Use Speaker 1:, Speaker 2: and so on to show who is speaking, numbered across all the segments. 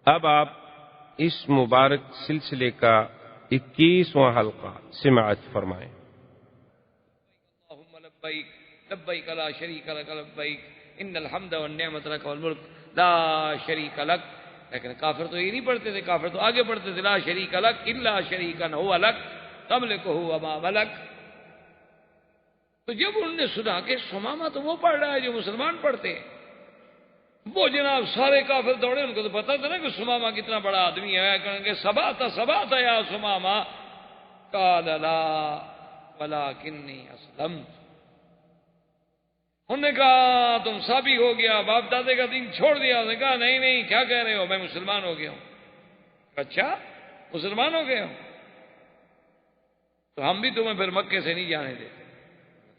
Speaker 1: اب آپ اس مبارک سلسلے کا 21واں حلقہ سماعت فرمائیں۔
Speaker 2: اللہم لبیک لبیک لا شریک لک لبیک ان الحمد والنعمت لک والملک لا شریک لک۔ لیکن کافر تو یہ نہیں پڑھتے تھے، کافر تو آگے پڑھتے تھے لا شریک لک الا شریکا هو لک تملکہ وما ملک۔ تو جب انہوں نے سنا کہ ثمامہ تو وہ پڑھ رہا ہے جو مسلمان پڑھتے ہیں، وہ جناب سارے کافر دوڑے، ان کو تو پتا تھا نا کہ ثمامہ کتنا بڑا آدمی ہے، کہیں گے سبات یا ثمامہ قال لا ولکنی اسلمت۔ انہوں نے کہا تم سابق ہو گیا، باپ دادے کا دین چھوڑ دیا۔ انہوں نے کہا نہیں نہیں، کیا کہہ رہے ہو، میں مسلمان ہو گیا ہوں۔ اچھا مسلمان ہو گئے ہو، تو ہم بھی تمہیں پھر مکے سے نہیں جانے دیتے،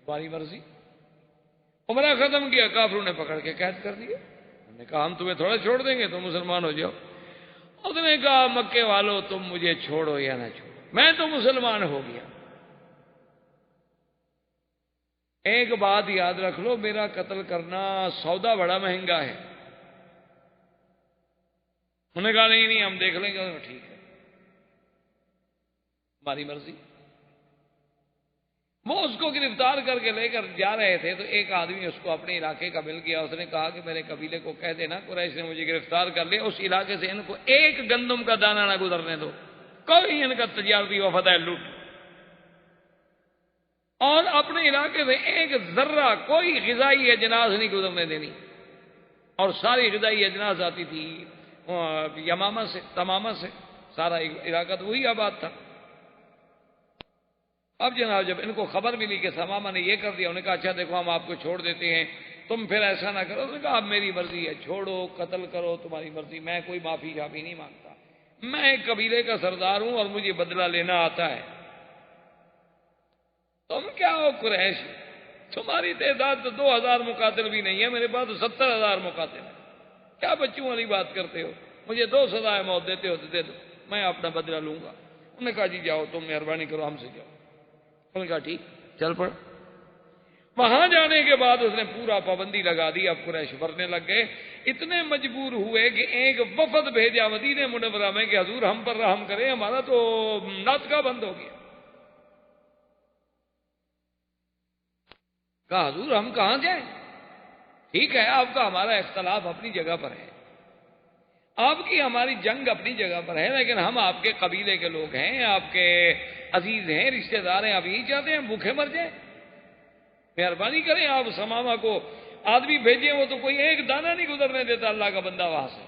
Speaker 2: تمہاری مرضی۔ عمرہ ختم کیا، کافروں نے پکڑ کے قید کر دیا۔ انہوں نے کہا ہم تمہیں تھوڑا چھوڑ دیں گے، تم مسلمان ہو جاؤ۔ اس نے کہا مکے والوں تم مجھے چھوڑو یا نہ چھوڑو، میں تو مسلمان ہو گیا۔ ایک بات یاد رکھ لو، میرا قتل کرنا سودا بڑا مہنگا ہے۔ انہوں نے کہا نہیں نہیں ہم دیکھ لیں گے۔ ٹھیک ہے ہماری مرضی۔ وہ اس کو گرفتار کر کے لے کر جا رہے تھے تو ایک آدمی اس کو اپنے علاقے کا مل گیا۔ اس نے کہا کہ میرے قبیلے کو کہہ دینا قریش نے مجھے گرفتار کر لیا، اس علاقے سے ان کو ایک گندم کا دانہ نہ گزرنے دو، کوئی ان کا تجارتی وفد ہے لوٹ، اور اپنے علاقے سے ایک ذرہ کوئی غذائی اجناس نہیں گزرنے دینی۔ اور ساری غذائی اجناس آتی تھی یمامہ سے، تمامہ سے، سارا علاقہ تو وہی آباد تھا۔ اب جناب جب ان کو خبر ملی کہ ثمامہ نے یہ کر دیا، انہوں نے کہا اچھا دیکھو ہم آپ کو چھوڑ دیتے ہیں، تم پھر ایسا نہ کرو۔ انہوں نے کہا اب میری مرضی ہے، چھوڑو قتل کرو تمہاری مرضی، میں کوئی معافی شافی نہیں مانگتا، میں ایک قبیلے کا سردار ہوں اور مجھے بدلہ لینا آتا ہے۔ تم کیا ہو قریش، تمہاری تعداد تو 2000 مقاتل بھی نہیں ہے، میرے پاس تو 70,000 مقاتل ہیں، کیا بچوں والی بات کرتے ہو، مجھے 2 سزائے موت دیتے ہو تو دے دو، میں اپنا بدلہ لوں گا۔ انہوں نے کہا جی جاؤ تم مہربانی کرو ہم سے جاؤ۔ انہوں نے کہا ٹھیک چل پڑ۔ وہاں جانے کے بعد اس نے پورا پابندی لگا دی، اب قریش مرنے لگ گئے، اتنے مجبور ہوئے کہ ایک وفد بھیجا مدینہ منورہ میں کہ حضور ہم پر رحم کریں، ہمارا تو ناطقہ بند ہو گیا۔ کہا حضور ہم کہاں جائیں، ٹھیک ہے آپ کا ہمارا اختلاف اپنی جگہ پر ہے، آپ کی ہماری جنگ اپنی جگہ پر ہے، لیکن ہم آپ کے قبیلے کے لوگ ہیں، آپ کے عزیز ہیں، رشتہ دار ہیں، آپ یہی چاہتے ہیں بھوکے مر جائیں، مہربانی کریں آپ ثمامہ کو آدمی بھیجیں، وہ تو کوئی ایک دانہ نہیں گزرنے دیتا اللہ کا بندہ وہاں سے۔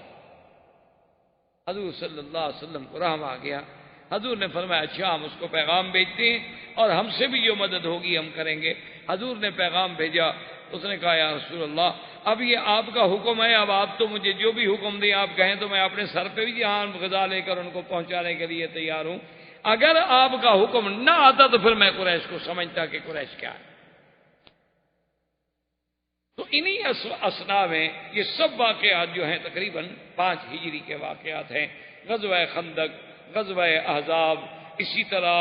Speaker 2: حضور صلی اللہ علیہ وسلم کو رحم آ گیا، حضور نے فرمایا اچھا ہم اس کو پیغام بھیجتے ہیں اور ہم سے بھی جو مدد ہوگی ہم کریں گے۔ حضور نے پیغام بھیجا، اس نے کہا یا رسول اللہ اب یہ آپ کا حکم ہے، اب آپ تو مجھے جو بھی حکم دیں آپ کہیں تو میں اپنے سر پہ بھی یہاں غذا لے کر ان کو پہنچانے کے لیے تیار ہوں، اگر آپ کا حکم نہ آتا تو پھر میں قریش کو سمجھتا کہ قریش کیا ہے۔ تو انہی اسنا میں یہ سب واقعات جو ہیں تقریباً 5 ہجری کے واقعات ہیں، غزوہ خندق، غزوہ احزاب، اسی طرح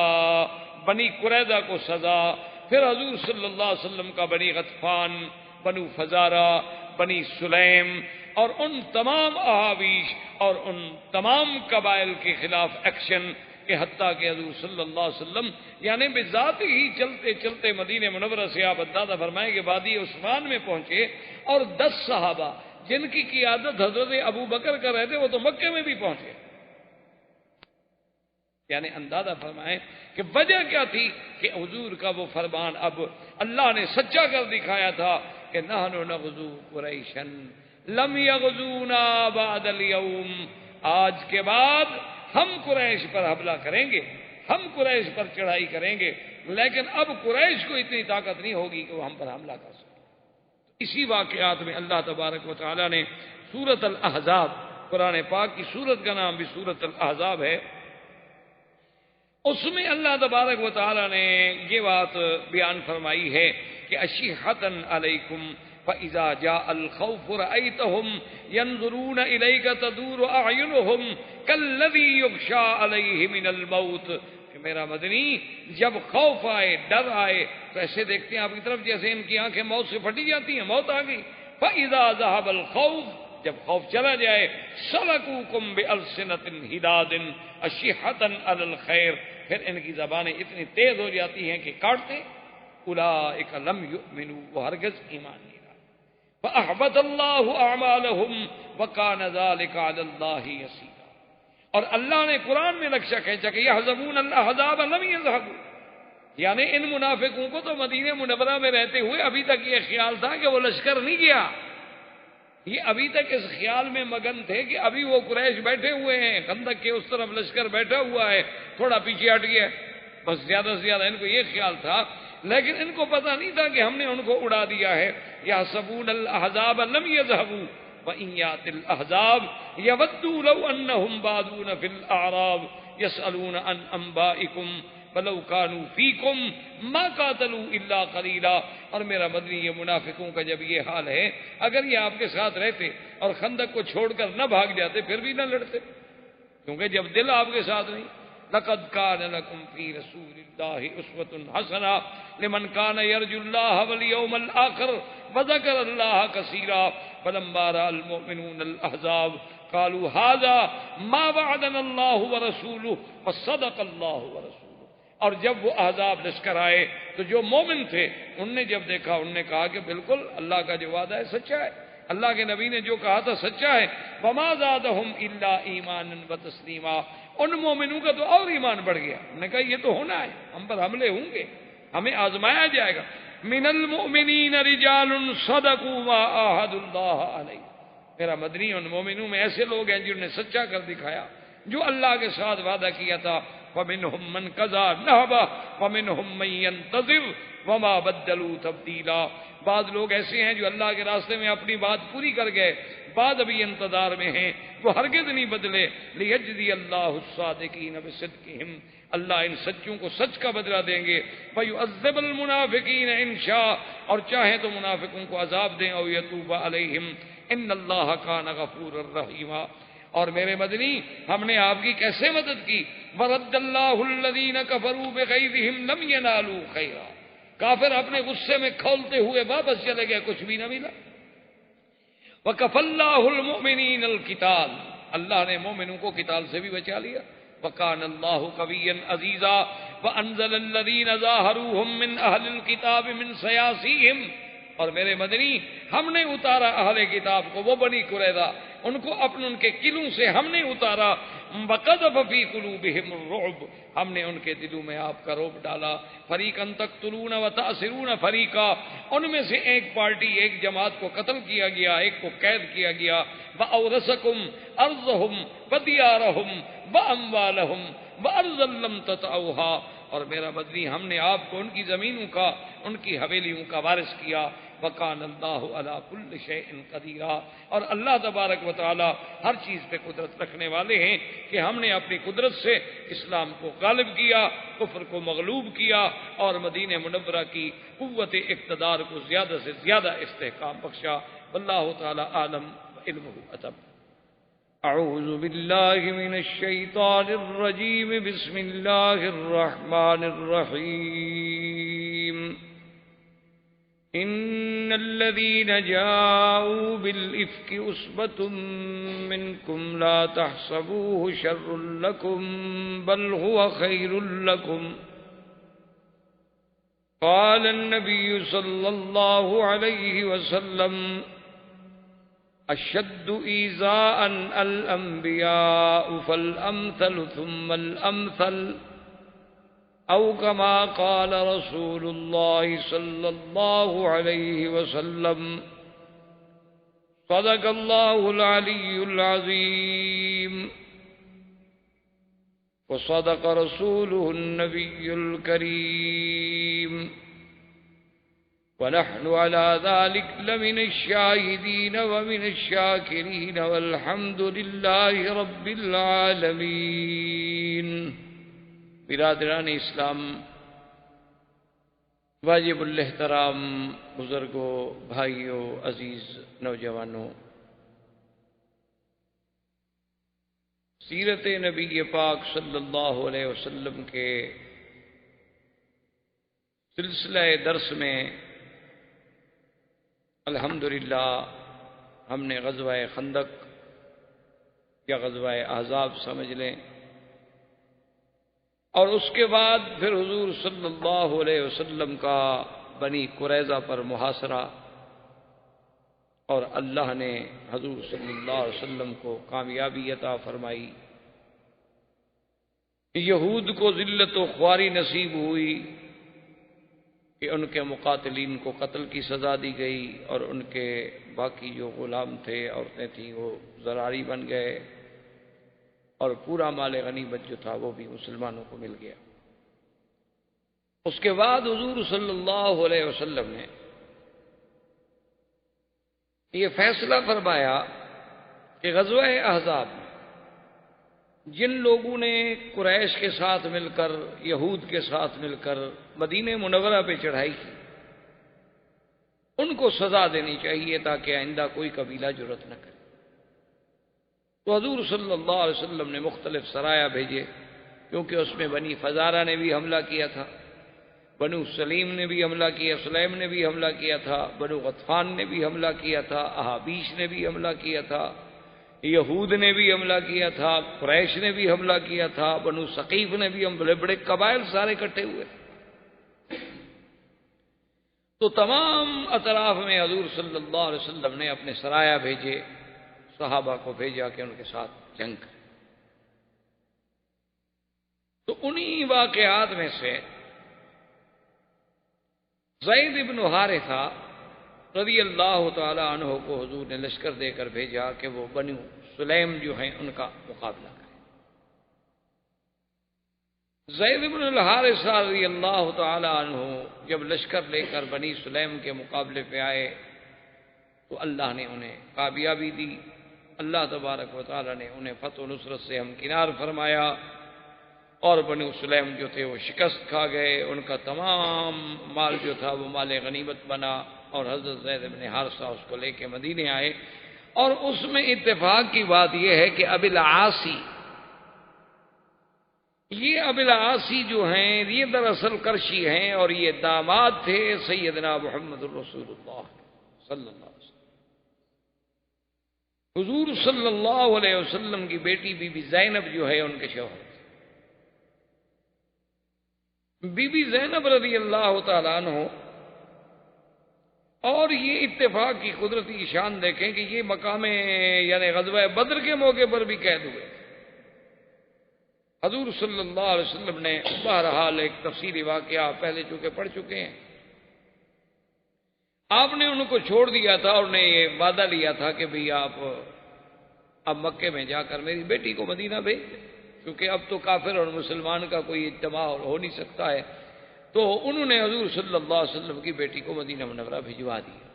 Speaker 2: بنی قریظہ کو سزا، پھر حضور صلی اللہ علیہ وسلم کا بنی غطفان، بنو فزارہ، بنی سلیم، اور ان تمام احاویش اور ان تمام قبائل کے خلاف ایکشن، کہ حتیٰ کہ حضور صلی اللہ علیہ وسلم یعنی بذات ہی چلتے چلتے مدینہ منورہ سے آپ اندازہ فرمائیں کہ وادی عثمان میں پہنچے، اور 10 صحابہ جن کی قیادت حضرت ابو بکر کر رہے تھے وہ تو مکے میں بھی پہنچے۔ یعنی اندازہ فرمائیں کہ وجہ کیا تھی کہ حضور کا وہ فرمان اب اللہ نے سچا کر دکھایا تھا کہ نحن نغزو قریشا لم یغزونا بعد اليوم، آج کے بعد ہم قریش پر حملہ کریں گے، ہم قریش پر چڑھائی کریں گے، لیکن اب قریش کو اتنی طاقت نہیں ہوگی کہ وہ ہم پر حملہ کر سکے۔ اسی واقعات میں اللہ تبارک و تعالی نے سورۃ الاحزاب، قرآن پاک کی سورت کا نام بھی سورۃ الاحزاب ہے، اس میں اللہ تبارک و تعالی نے یہ بات بیان فرمائی ہے کہ اشحۃ علیکم فَإِذَا جَاءَ الْخَوْفُ رَأَيْتَهُمْ يَنْظُرُونَ إِلَيْكَ تَدُورُ أَعْيُنُهُمْ كَالَّذِي يُغْشَىٰ عَلَيْهِ مِنَ الْمَوْتِ، کہ میرا مدنی جب خوف آئے، ڈر آئے تو ایسے دیکھتے ہیں آپ کی طرف جیسے ان کی آنکھیں موت سے پھٹی جاتی ہیں، موت آ گئی۔ فَإِذَا ذَهَبَ الْخَوْفُ، جب خوف چلا جائے سلکوکم بالسنۃ حداد اشحۃ علی الخیر، پھر ان کی زبانیں اتنی تیز ہو جاتی ہیں کہ کاٹتے. اولئک لم یؤمنوا، وہ ہرگز ایمان نہیں لاتے. فاحبط اللہ اعمالهم وکان ذلک علی اللہ یسیرا. اور اللہ نے قرآن میں نقشہ کھینچا کہ یحسبون الاحزاب لم یذهبوا، یعنی ان منافقوں کو تو مدینہ منورہ میں رہتے ہوئے ابھی تک یہ خیال تھا کہ وہ لشکر نہیں گیا. یہ ابھی تک اس خیال میں مگن تھے کہ ابھی وہ قریش بیٹھے ہوئے ہیں، خندق کے اس طرف لشکر بیٹھا ہوا ہے، تھوڑا پیچھے ہٹ گیا، بس زیادہ سے زیادہ ان کو یہ خیال تھا. لیکن ان کو پتہ نہیں تھا کہ ہم نے ان کو اڑا دیا ہے. یحسبون الاحزاب لم یذهبوا وإن يأت الأحزاب يودوا لو أنهم بادون في الأعراب يسألون عن أنبائكم ولو كانوا فيكم ما قاتلوا إلا قليلا. اور میرا مدنی یہ منافقوں کا جب یہ حال ہے، اگر یہ آپ کے ساتھ رہتے اور خندق کو چھوڑ کر نہ بھاگ جاتے پھر بھی نہ لڑتے، کیونکہ جب دل آپ کے ساتھ نہیں. لقد كان لكم في رسول الله أسوة حسنة لمن كان يرجو الله واليوم الآخر وذكر الله كثيرا فلما رأى المؤمنون الأحزاب قالوا هذا ما وعدنا الله ورسوله وصدق الله ورسوله. اور جب وہ احزاب لشکر آئے تو جو مومن تھے انہوں نے جب دیکھا انہوں نے کہا کہ بالکل اللہ کا جو وعدہ ہے سچا ہے، اللہ کے نبی نے جو کہا تھا سچا ہے. وما زادهم الا ایمانا وتسلیما. ان مومنوں کا تو اور ایمان بڑھ گیا، انہوں نے کہا یہ تو ہونا ہے، ہم پر حملے ہوں گے، ہمیں آزمایا جائے گا. من المؤمنین رجال صدقوا ما عاهدوا الله علیہ. میرا مدنی ان مومنوں میں ایسے لوگ ہیں جنہوں نے سچا کر دکھایا جو اللہ کے ساتھ وعدہ کیا تھا. فمنهم من قضى نحبه ومنهم من ينتظر وما بدلوا تبدیلا. بعض لوگ ایسے ہیں جو اللہ کے راستے میں اپنی بات پوری کر گئے، بعد ابھی انتظار میں ہیں، وہ ہرگز نہیں بدلے. لیجزی اللہ الصادقین بصدقہم. اللہ ان سچوں کو سچ کا بدلہ دیں گے. فیعذب المنافقین ان شاء، اور چاہیں تو منافقوں کو عذاب دیں. او یتوب علیہم ان اللہ کان غفورا رحیما. اور میرے مدنی ہم نے آپ کی کیسے مدد کی. ورد اللہ الذین کفروا بغیظہم لم ینالوا خیرا. کافر اپنے غصے میں کھولتے ہوئے واپس چلے گئے، کچھ بھی نہ ملا. وَكَفَى اللَّهُ الْمُؤْمِنِينَ الْقِتَالَ. اللہ نے مومنوں کو قتال سے بھی بچا لیا. وَكَانَ اللَّهُ قَوِيًّا عَزِيزًا وَأَنزَلَ الَّذِينَ ظَاهَرُوهُم مِّنْ أَهْلِ الْكِتَابِ مِنْ صَيَاصِيهِمْ. اور میرے مدنی ہم نے اتارا اہل کتاب کو، وہ بنی قریظہ، ان کو ان کے قلعوں سے ہم نے اتارا. وَقَذَفَ فِي قُلُوبِهِمُ الرُّعْبَ. ہم نے ان کے دلوں میں آپ کا رعب ڈالا. فَرِيقًا تَقْتُلُونَ وَتَأْسِرُونَ فَرِيقًا. ان میں سے ایک پارٹی، ایک جماعت کو قتل کیا گیا، ایک کو قید کیا گیا. وَأَوْرَثَكُمْ أَرْضَهُمْ وَدِيَارَهُمْ وَأَمْوَالَهُمْ وَأَرْضًا لَّمْ تَطَئُوهَا. اور میرا بدنی ہم نے آپ کو ان کی زمینوں کا، ان کی حویلیوں کا وارث کیا. وَكَانَ اللَّهُ عَلَى كُلِّ شَيْءٍ قَدِيرًا. اور اللہ تبارک و تعالی ہر چیز پہ قدرت رکھنے والے ہیں کہ ہم نے اپنی قدرت سے اسلام کو غالب کیا، کفر کو مغلوب کیا، اور مدینہ منورہ کی قوت اقتدار کو زیادہ سے زیادہ استحکام بخشا. واللہ تعالی عالم علمہ اتم. اعوذ باللہ من الشیطان الرجیم. بسم اللہ الرحمن الرحیم. ان الذين جاءوا بالافك عصبة منكم لا تحسبوه شر لكم بل هو خير لكم. قال النبي صلى الله عليه وسلم اشد ايذاء الانبياء فالامثل ثم الامثل، او كما قال رسول الله صلى الله عليه وسلم. صدق الله العلي العظيم وصدق رسوله النبي الكريم، ونحن على ذلك لمن الشاهدين ومن الشاكرين والحمد لله رب العالمين. برادران اسلام، واجب الاحترام بزرگوں، بھائیوں، عزیز نوجوانوں، سیرت نبی پاک صلی اللہ علیہ وسلم کے سلسلہ درس میں الحمدللہ ہم نے غزوہ خندق یا غزوہ احزاب سمجھ لیں، اور اس کے بعد پھر حضور صلی اللہ علیہ وسلم کا بنی قریظہ پر محاصرہ، اور اللہ نے حضور صلی اللہ علیہ وسلم کو کامیابی عطا فرمائی، یہود کو ذلت و خواری نصیب ہوئی کہ ان کے مقاتلین کو قتل کی سزا دی گئی، اور ان کے باقی جو غلام تھے، عورتیں تھیں، وہ ذراری بن گئے، اور پورا مال غنیمت جو تھا وہ بھی مسلمانوں کو مل گیا۔ اس کے بعد حضور صلی اللہ علیہ وسلم نے یہ فیصلہ فرمایا کہ غزوہ احزاب میں جن لوگوں نے قریش کے ساتھ مل کر، یہود کے ساتھ مل کر مدینہ منورہ پہ چڑھائی کی، ان کو سزا دینی چاہیے تاکہ آئندہ کوئی قبیلہ جرأت نہ کرے۔ تو حضور صلی اللہ علیہ وسلم نے مختلف سرایا بھیجے، کیونکہ اس میں بنی فزارہ نے بھی حملہ کیا تھا، بنو سلیم نے بھی حملہ کیا، سلیم نے بھی حملہ کیا تھا، بنو غطفان نے بھی حملہ کیا تھا، احابیش نے بھی حملہ کیا تھا، یہود نے بھی حملہ کیا تھا، قریش نے بھی حملہ کیا تھا، بنو ثقیف نے بھی، بڑے بڑے قبائل سارے اکٹھے ہوئے۔ تو تمام اطراف میں حضور صلی اللہ علیہ وسلم نے اپنے سرایا بھیجے، صحابہ کو بھیجا کہ ان کے ساتھ جنگ کریں۔ تو انہی واقعات میں سے زید بن حارثہ رضی اللہ تعالی عنہ کو حضور نے لشکر دے کر بھیجا کہ وہ بنو سلیم جو ہیں ان کا مقابلہ کریں۔ زید بن الحارثہ رضی اللہ تعالی عنہ جب لشکر لے کر بنی سلیم کے مقابلے پہ آئے تو اللہ نے انہیں کامیابی دی، اللہ تبارک و تعالی نے انہیں فتح و نصرت سے ہمکنار فرمایا، اور بنو سلیم جو تھے وہ شکست کھا گئے، ان کا تمام مال جو تھا وہ مال غنیمت بنا، اور حضرت زید بن حارثہ اس کو لے کے مدینے آئے۔ اور اس میں اتفاق کی بات یہ ہے کہ ابی العاصی، یہ ابی العاصی جو ہیں یہ دراصل کرشی ہیں، اور یہ داماد تھے سیدنا محمد الرسول اللہ صلی اللہ علیہ وسلم۔ حضور صلی اللہ علیہ وسلم کی بیٹی بی بی زینب جو ہے ان کے شوہر، بی بی زینب رضی اللہ تعالیٰ عنہ، اور یہ اتفاق کی قدرتی شان دیکھیں کہ یہ مقام یعنی غزوہ بدر کے موقع پر بھی قید ہوئے۔ حضور صلی اللہ علیہ وسلم نے بہرحال ایک تفصیلی واقعہ پہلے چونکہ پڑھ چکے ہیں، آپ نے ان کو چھوڑ دیا تھا، اور نے یہ وعدہ لیا تھا کہ بھئی آپ اب مکے میں جا کر میری بیٹی کو مدینہ بھیج دیں، کیونکہ اب تو کافر اور مسلمان کا کوئی اجتماع ہو نہیں سکتا ہے۔ تو انہوں نے حضور صلی اللہ علیہ وسلم کی بیٹی کو مدینہ منورہ بھجوا دیا۔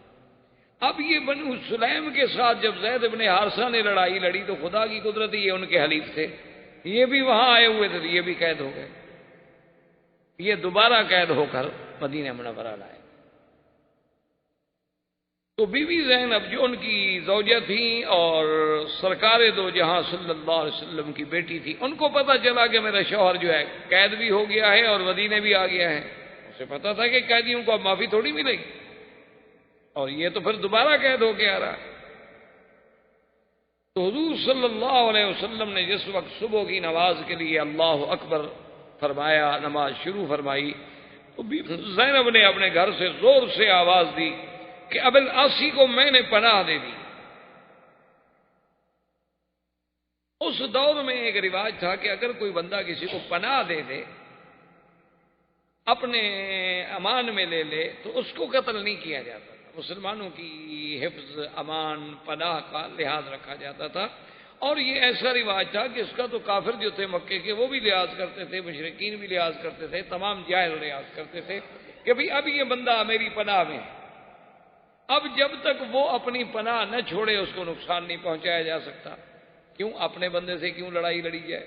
Speaker 2: اب یہ بنو سلیم کے ساتھ جب زید بن حارثہ نے لڑائی لڑی تو خدا کی قدرت، یہ ان کے حلیف تھے، یہ بھی وہاں آئے ہوئے تھے، یہ بھی قید ہو گئے، یہ دوبارہ قید ہو کر مدینہ منورہ لائے۔ تو بی بی زینب جو ان کی زوجہ تھیں اور سرکار دو جہاں صلی اللہ علیہ وسلم کی بیٹی تھی، ان کو پتہ چلا کہ میرا شوہر جو ہے قید بھی ہو گیا ہے اور مدینے بھی آ گیا ہے۔ اسے پتہ تھا کہ قیدیوں کو اب معافی تھوڑی ملے گی، اور یہ تو پھر دوبارہ قید ہو کے آ رہا ہے۔ تو حضور صلی اللہ علیہ وسلم نے جس وقت صبح کی نماز کے لیے اللہ اکبر فرمایا، نماز شروع فرمائی، تو زینب نے اپنے گھر سے زور سے آواز دی کہ ابی العاصی کو میں نے پناہ دے دی۔ اس دور میں ایک رواج تھا کہ اگر کوئی بندہ کسی کو پناہ دے دے، اپنے امان میں لے لے، تو اس کو قتل نہیں کیا جاتا تھا۔ مسلمانوں کی حفظ، امان، پناہ کا لحاظ رکھا جاتا تھا، اور یہ ایسا رواج تھا کہ اس کا تو کافر جو تھے مکے کے وہ بھی لحاظ کرتے تھے، مشرکین بھی لحاظ کرتے تھے، تمام جاہل لحاظ کرتے تھے کہ بھئی اب یہ بندہ میری پناہ میں ہے، اب جب تک وہ اپنی پناہ نہ چھوڑے اس کو نقصان نہیں پہنچایا جا سکتا۔ کیوں اپنے بندے سے کیوں لڑائی لڑی جائے؟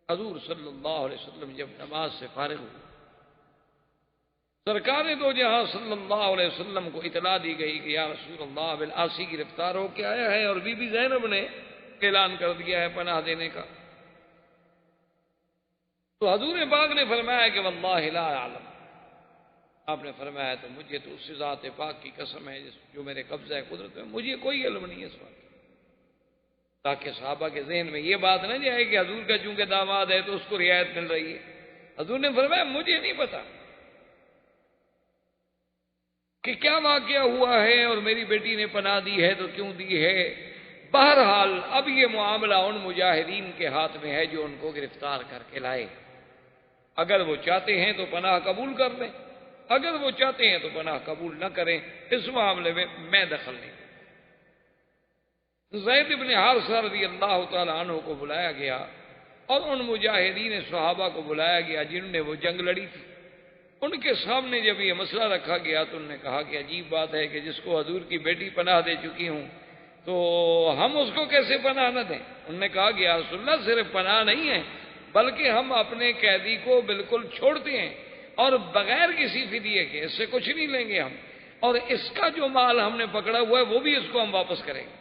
Speaker 2: حضور صلی اللہ علیہ وسلم جب نماز سے فارغ ہوئے، سرکار دو جہاں صلی اللہ علیہ وسلم کو اطلاع دی گئی کہ یا رسول اللہ ابی العاصی گرفتار ہو کے آیا ہے، اور بی بی زینب نے اعلان کر دیا ہے پناہ دینے کا۔ تو حضور پاک نے فرمایا کہ واللہ لا اعلم، آپ نے فرمایا تو مجھے تو اس ذات پاک کی قسم ہے جو میرے قبضہ ہے قدرت میں، مجھے کوئی علم نہیں ہے اس بات کا، تاکہ صحابہ کے ذہن میں یہ بات نہ جائے کہ حضور کا چونکہ داماد ہے تو اس کو رعایت مل رہی ہے۔ حضور نے فرمایا مجھے نہیں پتا کہ کیا واقعہ ہوا ہے اور میری بیٹی نے پناہ دی ہے تو کیوں دی ہے۔ بہرحال اب یہ معاملہ ان مجاہدین کے ہاتھ میں ہے جو ان کو گرفتار کر کے لائے، اگر وہ چاہتے ہیں تو پناہ قبول کر لیں، اگر وہ چاہتے ہیں تو پناہ قبول نہ کریں، اس معاملے میں دخل نہیں۔ زید بن حارثہ رضی اللہ تعالی عنہ کو بلایا گیا اور ان مجاہدین صحابہ کو بلایا گیا جنہوں نے وہ جنگ لڑی تھی۔ ان کے سامنے جب یہ مسئلہ رکھا گیا تو انہوں نے کہا کہ عجیب بات ہے کہ جس کو حضور کی بیٹی پناہ دے چکی ہوں تو ہم اس کو کیسے پناہ نہ دیں۔ انہوں نے کہا کہ یا رسول اللہ صرف پناہ نہیں ہے بلکہ ہم اپنے قیدی کو بالکل چھوڑتے ہیں اور بغیر کسی فدیے کے، اس سے کچھ نہیں لیں گے ہم، اور اس کا جو مال ہم نے پکڑا ہوا ہے وہ بھی اس کو ہم واپس کریں گے۔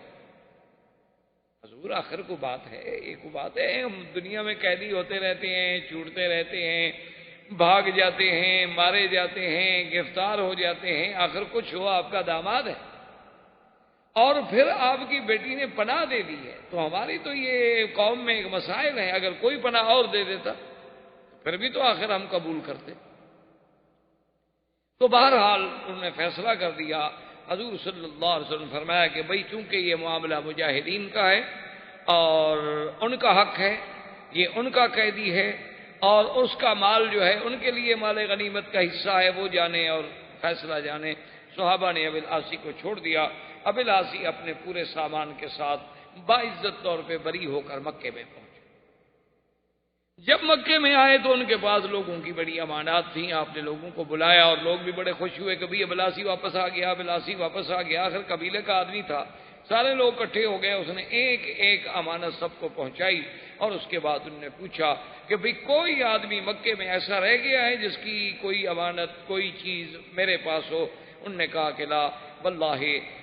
Speaker 2: حضور آخر کو بات ہے، ایک بات ہے ہم دنیا میں قیدی ہوتے رہتے ہیں، چھوٹتے رہتے ہیں، بھاگ جاتے ہیں، مارے جاتے ہیں، گرفتار ہو جاتے ہیں، آخر کچھ ہوا آپ کا داماد ہے اور پھر آپ کی بیٹی نے پناہ دے دی ہے، تو ہماری تو یہ قوم میں ایک مسائل ہے، اگر کوئی پناہ اور دے دیتا پھر بھی تو آخر ہم قبول کرتے۔ تو بہرحال انہوں نے فیصلہ کر دیا، حضور صلی اللہ علیہ وسلم فرمایا کہ بھئی چونکہ یہ معاملہ مجاہدین کا ہے اور ان کا حق ہے، یہ ان کا قیدی ہے اور اس کا مال جو ہے ان کے لیے مال غنیمت کا حصہ ہے، وہ جانے اور فیصلہ جانے۔ صحابہ نے ابی العاصی کو چھوڑ دیا۔ ابی العاصی اپنے پورے سامان کے ساتھ باعزت طور پہ بری ہو کر مکے میں پہنچے۔ جب مکے میں آئے تو ان کے پاس لوگوں کی بڑی امانات تھیں، آپ نے لوگوں کو بلایا اور لوگ بھی بڑے خوش ہوئے کہ بھئی ابی العاصی واپس آ گیا، ابی العاصی واپس آ گیا، آخر قبیلے کا آدمی تھا، سارے لوگ اکٹھے ہو گئے، اس نے ایک ایک امانت سب کو پہنچائی اور اس کے بعد انہوں نے پوچھا کہ بھئی کوئی آدمی مکے میں ایسا رہ گیا ہے جس کی کوئی امانت کوئی چیز میرے پاس ہو؟ انہوں نے کہا کہ لا واللہ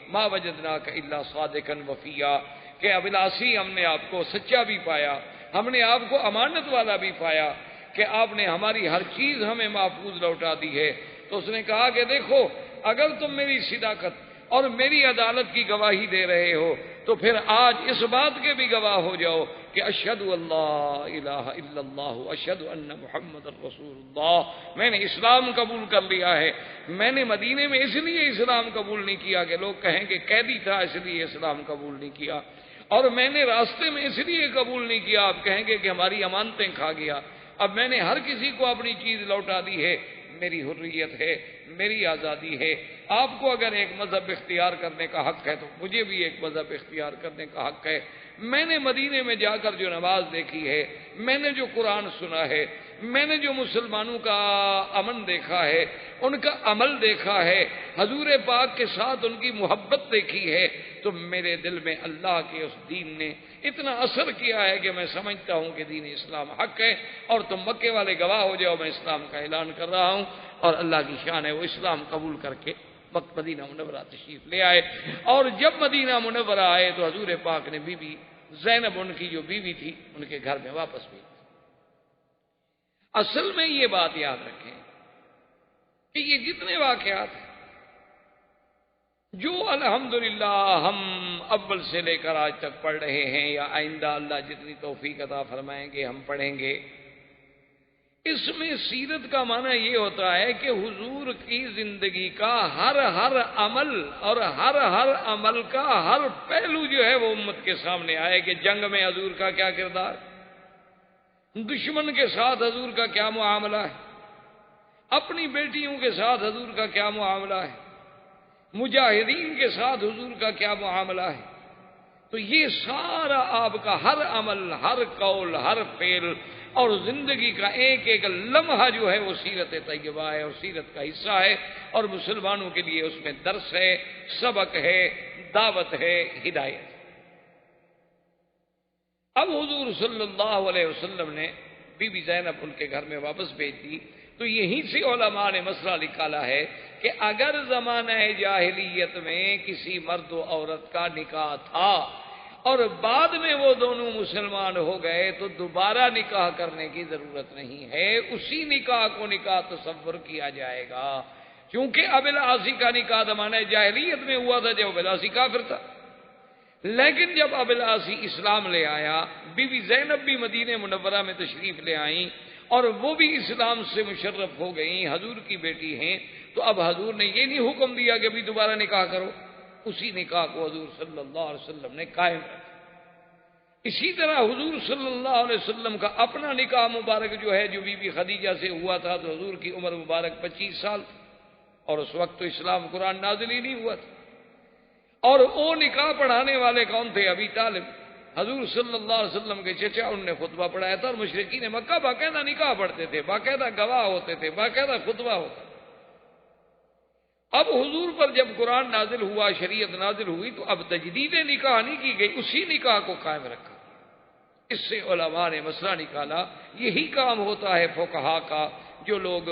Speaker 2: ما وجدناک الا صادقا وفیا، کہ ابی العاصی ہم نے آپ کو سچا بھی پایا، ہم نے آپ کو امانت والا بھی پایا کہ آپ نے ہماری ہر چیز ہمیں محفوظ لوٹا دی ہے۔ تو اس نے کہا کہ دیکھو اگر تم میری صداقت اور میری عدالت کی گواہی دے رہے ہو تو پھر آج اس بات کے بھی گواہ ہو جاؤ کہ اشہد اللہ الہ الا اللہ اشہد ان محمد رسول اللہ، میں نے اسلام قبول کر لیا ہے۔ میں نے مدینے میں اس لیے اسلام قبول نہیں کیا کہ لوگ کہیں کہ قیدی تھا اس لیے اسلام قبول نہیں کیا، اور میں نے راستے میں اس لیے قبول نہیں کیا آپ کہیں گے کہ ہماری امانتیں کھا گیا، اب میں نے ہر کسی کو اپنی چیز لوٹا دی ہے، میری حریت ہے، میری آزادی ہے۔ آپ کو اگر ایک مذہب اختیار کرنے کا حق ہے تو مجھے بھی ایک مذہب اختیار کرنے کا حق ہے۔ میں نے مدینے میں جا کر جو نماز دیکھی ہے، میں نے جو قرآن سنا ہے، میں نے جو مسلمانوں کا امن دیکھا ہے، ان کا عمل دیکھا ہے، حضور پاک کے ساتھ ان کی محبت دیکھی ہے، تو میرے دل میں اللہ کے اس دین نے اتنا اثر کیا ہے کہ میں سمجھتا ہوں کہ دین اسلام حق ہے، اور تم مکے والے گواہ ہو جاؤ، میں اسلام کا اعلان کر رہا ہوں۔ اور اللہ کی شان ہے وہ اسلام قبول کر کے وقت مدینہ منورہ تشریف لے آئے، اور جب مدینہ منورہ آئے تو حضور پاک نے بی بی زینب ان کی جو بیوی تھی ان کے گھر میں واپس بھی۔ اصل میں یہ بات یاد رکھیں کہ یہ جتنے واقعات ہیں جو الحمدللہ ہم اول سے لے کر آج تک پڑھ رہے ہیں یا آئندہ اللہ جتنی توفیق عطا فرمائیں گے ہم پڑھیں گے، اس میں سیرت کا معنی یہ ہوتا ہے کہ حضور کی زندگی کا ہر عمل اور ہر عمل کا ہر پہلو جو ہے وہ امت کے سامنے آئے کہ جنگ میں حضور کا کیا کردار، دشمن کے ساتھ حضور کا کیا معاملہ ہے، اپنی بیٹیوں کے ساتھ حضور کا کیا معاملہ ہے، مجاہدین کے ساتھ حضور کا کیا معاملہ ہے۔ تو یہ سارا آپ کا ہر عمل، ہر قول، ہر فعل اور زندگی کا ایک ایک لمحہ جو ہے وہ سیرت طیبہ ہے اور سیرت کا حصہ ہے، اور مسلمانوں کے لیے اس میں درس ہے، سبق ہے، دعوت ہے، ہدایت ہے۔ اب حضور صلی اللہ علیہ وسلم نے بی بی زینب ان کے گھر میں واپس بھیج دی، تو یہیں سے علماء نے مسئلہ نکالا ہے کہ اگر زمانہ جاہلیت میں کسی مرد و عورت کا نکاح تھا اور بعد میں وہ دونوں مسلمان ہو گئے تو دوبارہ نکاح کرنے کی ضرورت نہیں ہے، اسی نکاح کو نکاح تصور کیا جائے گا۔ کیونکہ ابو العاص کا نکاح زمانہ جاہلیت میں ہوا تھا جب ابو العاص کافر تھا، لیکن جب ابو العاص اسلام لے آیا، بی بی زینب بھی مدینہ منورہ میں تشریف لے آئیں اور وہ بھی اسلام سے مشرف ہو گئیں، حضور کی بیٹی ہیں، تو اب حضور نے یہ نہیں حکم دیا کہ ابھی دوبارہ نکاح کرو، اسی نکاح کو حضور صلی اللہ علیہ وسلم نے قائم رکھا۔ اسی طرح حضور صلی اللہ علیہ وسلم کا اپنا نکاح مبارک جو ہے، جو بی بی خدیجہ سے ہوا تھا، تو حضور کی عمر مبارک 25 سال تھی، اور اس وقت تو اسلام قرآن نازل ہی نہیں ہوا تھا۔ اور وہ نکاح پڑھانے والے کون تھے؟ ابی طالب، حضور صلی اللہ علیہ وسلم کے چچا، ان نے خطبہ پڑھایا تھا، اور مشرکین مکہ باقاعدہ نکاح پڑھتے تھے، باقاعدہ گواہ ہوتے تھے، باقاعدہ خطبہ ہوتا۔ اب حضور پر جب قرآن نازل ہوا، شریعت نازل ہوئی، تو اب تجدید نکاح نہیں کی گئی، اسی نکاح کو قائم رکھا۔ اس سے علماء نے مسئلہ نکالا، یہی کام ہوتا ہے فقہا کا، جو لوگ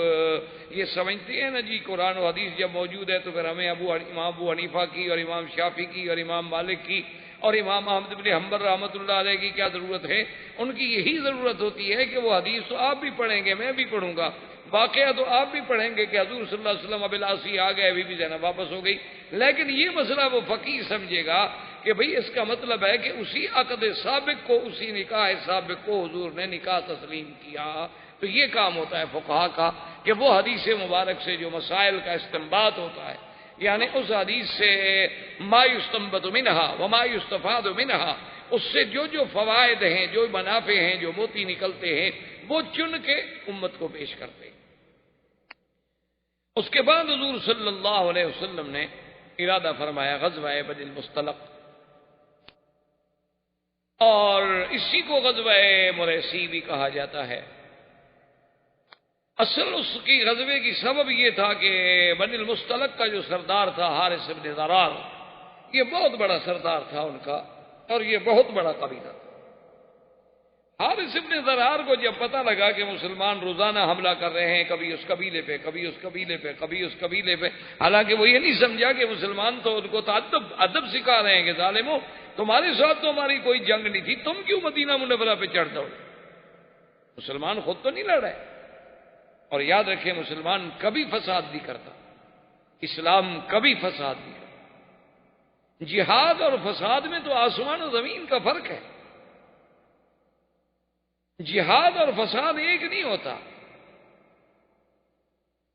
Speaker 2: یہ سمجھتے ہیں نا جی قرآن و حدیث جب موجود ہے تو پھر ہمیں امام ابو حنیفہ کی اور امام شافعی کی اور امام مالک کی اور امام احمد بن حنبل رحمۃ اللہ علیہ کی کیا ضرورت ہے؟ ان کی یہی ضرورت ہوتی ہے کہ وہ حدیث تو آپ بھی پڑھیں گے، میں بھی پڑھوں گا، واقعہ تو آپ بھی پڑھیں گے کہ حضور صلی اللہ علیہ وسلم ابو العاص آ گئے، ابھی بھی زینب واپس ہو گئی، لیکن یہ مسئلہ وہ فقیہ سمجھے گا کہ بھئی اس کا مطلب ہے کہ اسی عقد سابق کو، اسی نکاح سابق کو حضور نے نکاح تسلیم کیا۔ تو یہ کام ہوتا ہے فقہا کا کہ وہ حدیث مبارک سے جو مسائل کا استنباط ہوتا ہے، یعنی اس حدیث سے ما یستنبط منہا وما یستفاد منہا، اس سے جو جو فوائد ہیں، جو منافع ہیں، جو موتی نکلتے ہیں، وہ چن کے امت کو پیش کرتے ہیں۔ اس کے بعد حضور صلی اللہ علیہ وسلم نے ارادہ فرمایا غزوہ بنی المصطلق، اور اسی کو غزوہ مریسی بھی کہا جاتا ہے۔ اصل اس کی غزوے کی سبب یہ تھا کہ بنی المصطلق کا جو سردار تھا حارث بن ضرار، یہ بہت بڑا سردار تھا ان کا، اور یہ بہت بڑا قبیلہ تھا۔ حارث بن ضرار کو جب پتہ لگا کہ مسلمان روزانہ حملہ کر رہے ہیں، کبھی اس قبیلے پہ، کبھی اس قبیلے پہ، کبھی اس قبیلے پہ، حالانکہ وہ یہ نہیں سمجھا کہ مسلمان تو ان کو ادب سکھا رہے ہیں کہ ظالمو تمہارے ساتھ تو ہماری کوئی جنگ نہیں تھی، تم کیوں مدینہ منورہ پہ چڑھ دوڑے؟ مسلمان خود تو نہیں لڑ رہے۔ اور یاد رکھیں مسلمان کبھی فساد نہیں کرتا، اسلام کبھی فساد نہیں کرتا۔ جہاد اور فساد میں تو آسمان و زمین کا فرق ہے، جہاد اور فساد ایک نہیں ہوتا۔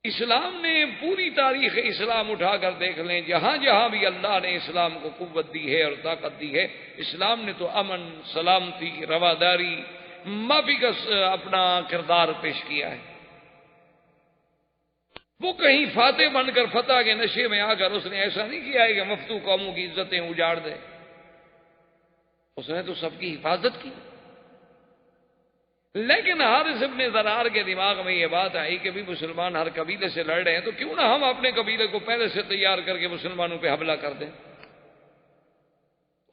Speaker 2: اسلام نے پوری تاریخ اسلام اٹھا کر دیکھ لیں، جہاں جہاں بھی اللہ نے اسلام کو قوت دی ہے اور طاقت دی ہے، اسلام نے تو امن، سلامتی، رواداری، معافی کا اپنا کردار پیش کیا ہے۔ وہ کہیں فاتح بن کر فتح کے نشے میں آ کر اس نے ایسا نہیں کیا ہے کہ مفتو قوموں کی عزتیں اجاڑ دے، اس نے تو سب کی حفاظت کی۔ لیکن حارث بن ضرار کے دماغ میں یہ بات آئی کہ بھی مسلمان ہر قبیلے سے لڑ رہے ہیں، تو کیوں نہ ہم اپنے قبیلے کو پہلے سے تیار کر کے مسلمانوں پہ حملہ کر دیں۔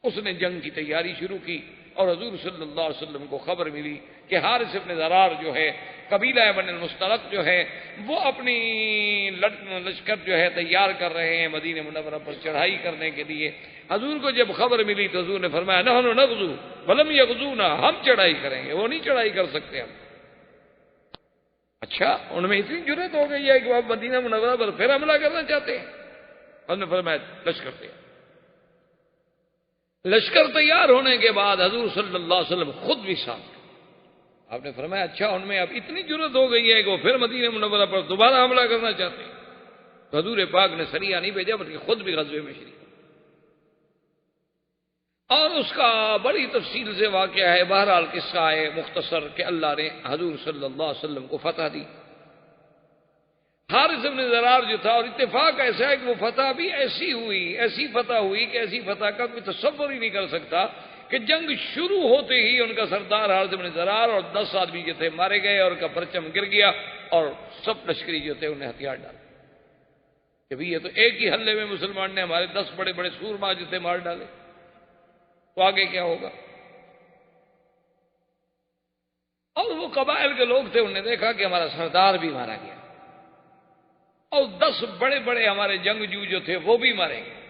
Speaker 2: اس نے جنگ کی تیاری شروع کی، اور حضور صلی اللہ علیہ وسلم کو خبر ملی کہ حارث بن ضرار جو ہے، قبیلہ بنی المصطلق جو ہے، وہ اپنی لشکر جو ہے تیار کر رہے ہیں مدینہ منورہ پر چڑھائی کرنے کے لیے۔ حضور کو جب خبر ملی تو حضور نے فرمایا نحن نغزو ولم یغزونا، ہم چڑھائی کریں گے، وہ نہیں چڑھائی کر سکتے ہم۔ اچھا، ان میں اتنی جرأت ہو گئی ہے کہ وہ مدینہ منورہ پر پھر حملہ کرنا چاہتے ہیں؟ حضور نے فرمایا لشکر تیار۔ لشکر تیار ہونے کے بعد حضور صلی اللہ علیہ وسلم خود بھی ساتھ، آپ نے فرمایا اچھا ان میں اب اتنی جرأت ہو گئی ہے کہ وہ پھر مدینہ منورہ پر دوبارہ حملہ کرنا چاہتے ہیں، تو حضور پاک نے سریہ نہیں بھیجا بلکہ خود بھی غزوے میں شریک۔ اور اس کا بڑی تفصیل سے واقعہ ہے، بہرحال قصہ ہے مختصر کہ اللہ نے حضور صلی اللہ علیہ وسلم کو فتح دی۔ حارث بن ضرار جو تھا، اور اتفاق ایسا ہے کہ وہ فتح بھی ایسی ہوئی، ایسی فتح ہوئی کہ ایسی فتح کا کوئی تصور ہی نہیں کر سکتا کہ جنگ شروع ہوتے ہی ان کا سردار حارث بن ضرار اور 10 آدمی جو تھے مارے گئے، اور ان کا پرچم گر گیا، اور سب لشکری جو تھے انہیں ہتھیار ڈالے کہ بھئی یہ تو ایک ہی حملے میں مسلمان نے ہمارے 10 بڑے بڑے سورما جو تھے مار ڈالے، تو آگے کیا ہوگا؟ اور وہ قبائل کے لوگ تھے، انہوں نے دیکھا کہ ہمارا سردار بھی مارا گیا، اور 10 بڑے بڑے ہمارے جنگجو جو تھے وہ بھی مارے گئے،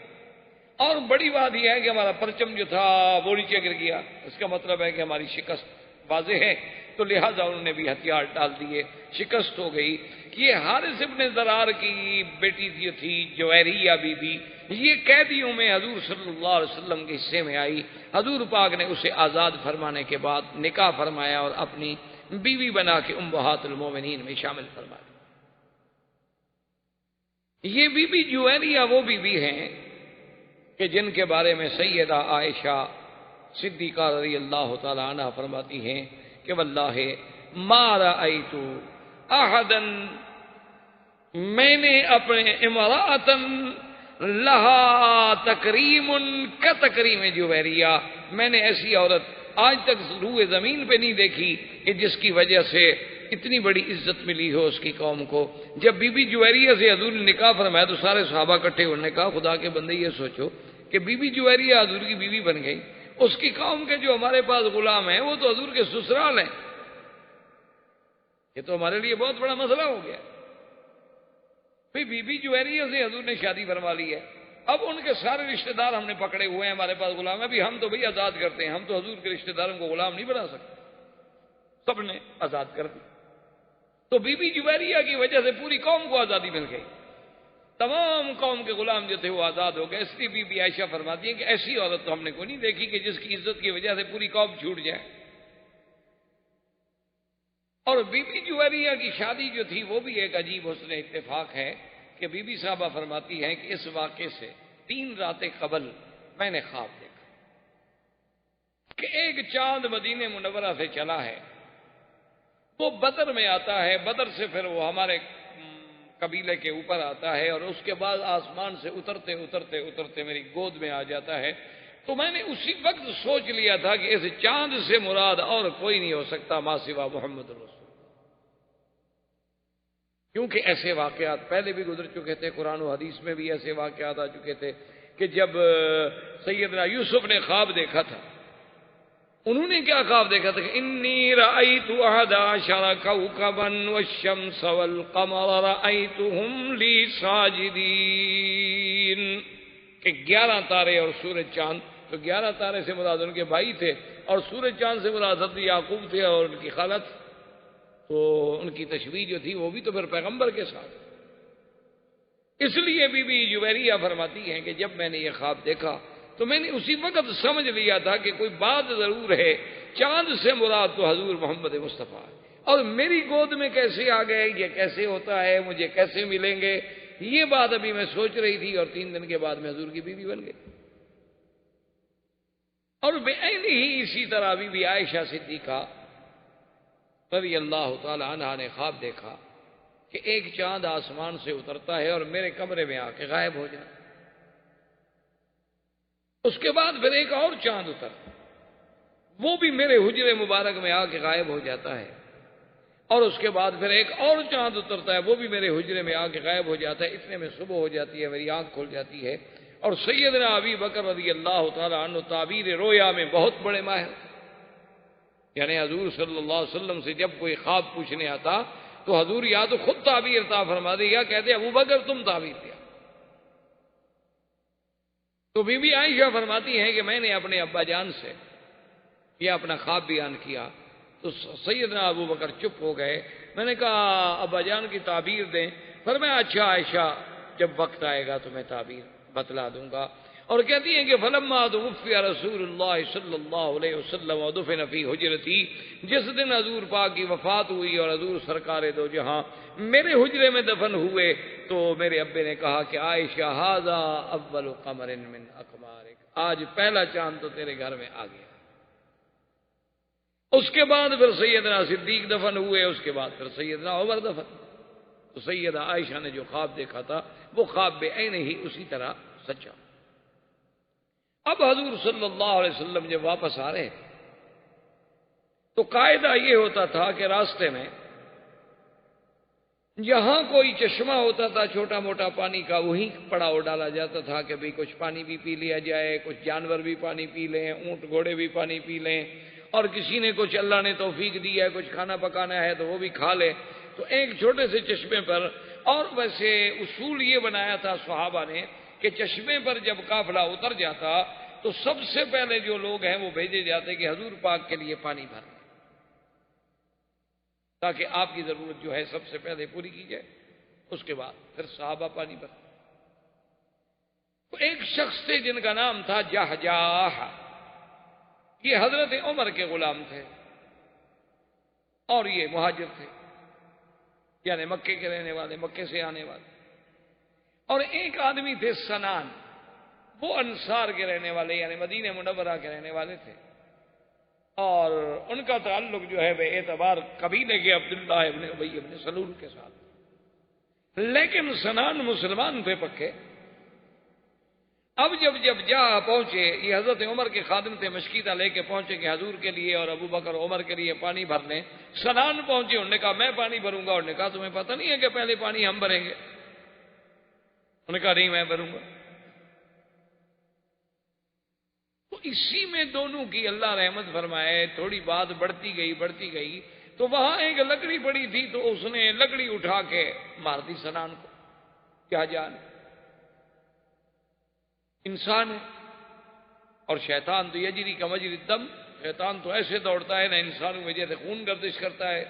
Speaker 2: اور بڑی بات یہ ہے کہ ہمارا پرچم جو تھا وہ نیچے گر گیا، اس کا مطلب ہے کہ ہماری شکست واضح ہے، تو لہٰذا انہوں نے بھی ہتھیار ڈال دیے، شکست ہو گئی۔ یہ حارث ابن ضرار کی بیٹی تھی جویریہ بی بی، یہ قیدیوں میں حضور صلی اللہ علیہ وسلم کے حصے میں آئی۔ حضور پاک نے اسے آزاد فرمانے کے بعد نکاح فرمایا اور اپنی بیوی بنا کے امہات المومنین میں شامل فرمایا۔ یہ بی بی جویریہ وہ بی بی ہیں کہ جن کے بارے میں سیدہ عائشہ صدیقہ رضی اللہ تعالی عنہ فرماتی ہیں کہ واللہ ما رأیت احدا، میں نے اپنے امرأتن لہا تکریم کتکریم جویریہ، میں نے ایسی عورت آج تک روئے زمین پہ نہیں دیکھی کہ جس کی وجہ سے اتنی بڑی عزت ملی ہو اس کی قوم کو۔ جب بی بی جویریہ سے حضور نے نکاح فرمایا تو سارے صحابہ اکٹھے انہوں نے کہا خدا کے بندے یہ سوچو کہ بی بی جویریہ حضور کی بیوی بن گئی، اس کی قوم کے جو ہمارے پاس غلام ہیں وہ تو حضور کے سسرال ہیں، یہ تو ہمارے لیے بہت بڑا مسئلہ ہو گیا۔ پھر بی بی جویریہ سے حضور نے شادی فرما لی ہے، اب ان کے سارے رشتہ دار ہم نے پکڑے ہوئے ہیں، ہمارے پاس غلام ہیں، ابھی ہم تو بھئی آزاد کرتے ہیں، ہم تو حضور کے رشتہ داروں کو غلام نہیں بنا سکتے، سب نے آزاد کر دی۔ تو بی بی جویریہ کی وجہ سے پوری قوم کو آزادی مل گئی، تمام قوم کے غلام جو تھے وہ آزاد ہو گئے۔ اس لیے بی بی عائشہ فرماتی ہیں کہ ایسی عورت تو ہم نے کوئی نہیں دیکھی کہ جس کی عزت کی وجہ سے پوری قوم چھوٹ جائے۔ اور بی بی جویریہ کی شادی جو تھی وہ بھی ایک عجیب حسن اتفاق ہے کہ بی بی صاحبہ فرماتی ہیں کہ اس واقعے سے 3 راتیں قبل میں نے خواب دیکھا کہ ایک چاند مدینہ منورہ سے چلا ہے، وہ بدر میں آتا ہے، بدر سے پھر وہ ہمارے قبیلے کے اوپر آتا ہے اور اس کے بعد آسمان سے اترتے اترتے اترتے میری گود میں آ جاتا ہے۔ تو میں نے اسی وقت سوچ لیا تھا کہ اس چاند سے مراد اور کوئی نہیں ہو سکتا ما سوا محمد رسول، کیونکہ ایسے واقعات پہلے بھی گزر چکے تھے، قرآن و حدیث میں بھی ایسے واقعات آ چکے تھے کہ جب سیدنا یوسف نے خواب دیکھا تھا، انہوں نے کیا خواب دیکھا تھا کہ انی رأیت 11 کوكبا والشمس والقمر رأیتهم لی ساجدین، کہ 11 تارے اور سورج چاند، تو 11 تارے سے مراد ان کے بھائی تھے اور سورج چاند سے مراد حضرت یعقوب تھے اور ان کی خالت، تو ان کی تشبیہ جو تھی وہ بھی تو پھر پیغمبر کے ساتھ۔ اس لیے بی بی جویریہ فرماتی ہیں کہ جب میں نے یہ خواب دیکھا تو میں نے اسی وقت سمجھ لیا تھا کہ کوئی بات ضرور ہے، چاند سے مراد تو حضور محمد مصطفیٰ، اور میری گود میں کیسے آ گئے، یہ کیسے ہوتا ہے، مجھے کیسے ملیں گے، یہ بات ابھی میں سوچ رہی تھی اور 3 دن کے بعد میں حضور کی بیوی بن گئی۔ اور بعین ہی اسی طرح بی بی عائشہ صدیقہ رضی اللہ تعالی عنہا نے خواب دیکھا کہ ایک چاند آسمان سے اترتا ہے اور میرے کمرے میں آ کے غائب ہو جاتا، اس کے بعد پھر ایک اور چاند اترتا، وہ بھی میرے حجرے مبارک میں آ کے غائب ہو جاتا ہے، اور اس کے بعد پھر ایک اور چاند اترتا ہے، وہ بھی میرے حجرے میں آ کے غائب ہو جاتا ہے۔ اتنے میں صبح ہو جاتی ہے، میری آنکھ کھل جاتی ہے، اور سیدنا ابی بکر رضی اللہ تعالی عنہ تعبیر رویا میں بہت بڑے ماہر، یعنی حضور صلی اللہ علیہ وسلم سے جب کوئی خواب پوچھنے آتا تو حضور یا تو خود تعبیر عطا فرما دے یا کہتے ابو بکر تم تعبیر دیا۔ تو بی بی عائشہ فرماتی ہیں کہ میں نے اپنے ابا جان سے یہ اپنا خواب بیان کیا تو سیدنا ابو بکر چپ ہو گئے۔ میں نے کہا ابا جان کی تعبیر دیں، فرمایا اچھا عائشہ جب وقت آئے گا تو میں تعبیر بتلا دوں گا۔ اور کہتی ہیں کہ فلما توفی رسول اللہ صلی اللہ علیہ وسلم ودفن فی حجرتی، جس دن حضور پاک کی وفات ہوئی اور حضور سرکار دو جہاں میرے حجرے میں دفن ہوئے تو میرے ابے نے کہا کہ عائشہ ھذا اول قمر من اقمارک، آج پہلا چاند تو تیرے گھر میں آ گیا۔ اس کے بعد پھر سیدنا صدیق دفن ہوئے، اس کے بعد پھر سیدنا عمر دفن۔ تو سیدہ عائشہ نے جو خواب دیکھا تھا وہ خواب بعین ہی اسی طرح سچا۔ اب حضور صلی اللہ علیہ وسلم جب واپس آ رہے تو قاعدہ یہ ہوتا تھا کہ راستے میں جہاں کوئی چشمہ ہوتا تھا چھوٹا موٹا پانی کا وہیں پڑاؤ ڈالا جاتا تھا کہ بھئی کچھ پانی بھی پی لیا جائے، کچھ جانور بھی پانی پی لیں، اونٹ گھوڑے بھی پانی پی لیں، اور کسی نے کچھ اللہ نے توفیق دی ہے کچھ کھانا پکانا ہے تو وہ بھی کھا لے۔ تو ایک چھوٹے سے چشمے پر، اور ویسے اصول یہ بنایا تھا صحابہ نے کہ چشمے پر جب قافلہ اتر جاتا تو سب سے پہلے جو لوگ ہیں وہ بھیجے جاتے کہ حضور پاک کے لیے پانی بھر، تاکہ آپ کی ضرورت جو ہے سب سے پہلے پوری کی جائے، اس کے بعد پھر صحابہ پانی پر۔ تو ایک شخص تھے جن کا نام تھا جہجاہ، یہ حضرت عمر کے غلام تھے اور یہ مہاجر تھے، یعنی مکے کے رہنے والے، مکے سے آنے والے۔ اور ایک آدمی تھے سنان، وہ انصار کے رہنے والے یعنی مدینہ منورہ کے رہنے والے تھے، اور ان کا تعلق جو ہے بے اعتبار قبیلے کے عبداللہ ابن ابی ابن سلول کے ساتھ، لیکن سنان مسلمان تھے پکے۔ اب جب جہاں پہنچے، یہ حضرت عمر کے خادم تھے، مشکیدہ لے کے پہنچے کہ حضور کے لیے اور ابو بکر عمر کے لیے پانی بھر لیں۔ سنان پہنچے، انہوں نے کہا میں پانی بھروں گا۔ انہوں نے کہا تمہیں پتہ نہیں ہے کہ پہلے پانی ہم بھریں گے؟ انہوں نے کہا نہیں میں بھروں گا۔ تو اسی میں دونوں کی اللہ رحمت فرمائے، تھوڑی بات بڑھتی گئی تو وہاں ایک لکڑی پڑی تھی، تو اس نے لکڑی اٹھا کے مار دی سنان کو۔ کیا جان انسان ہے، اور شیطان تو یجری کا مجری الدم، شیطان تو ایسے دوڑتا ہے نا انسانوں میں جیسے خون گردش کرتا ہے۔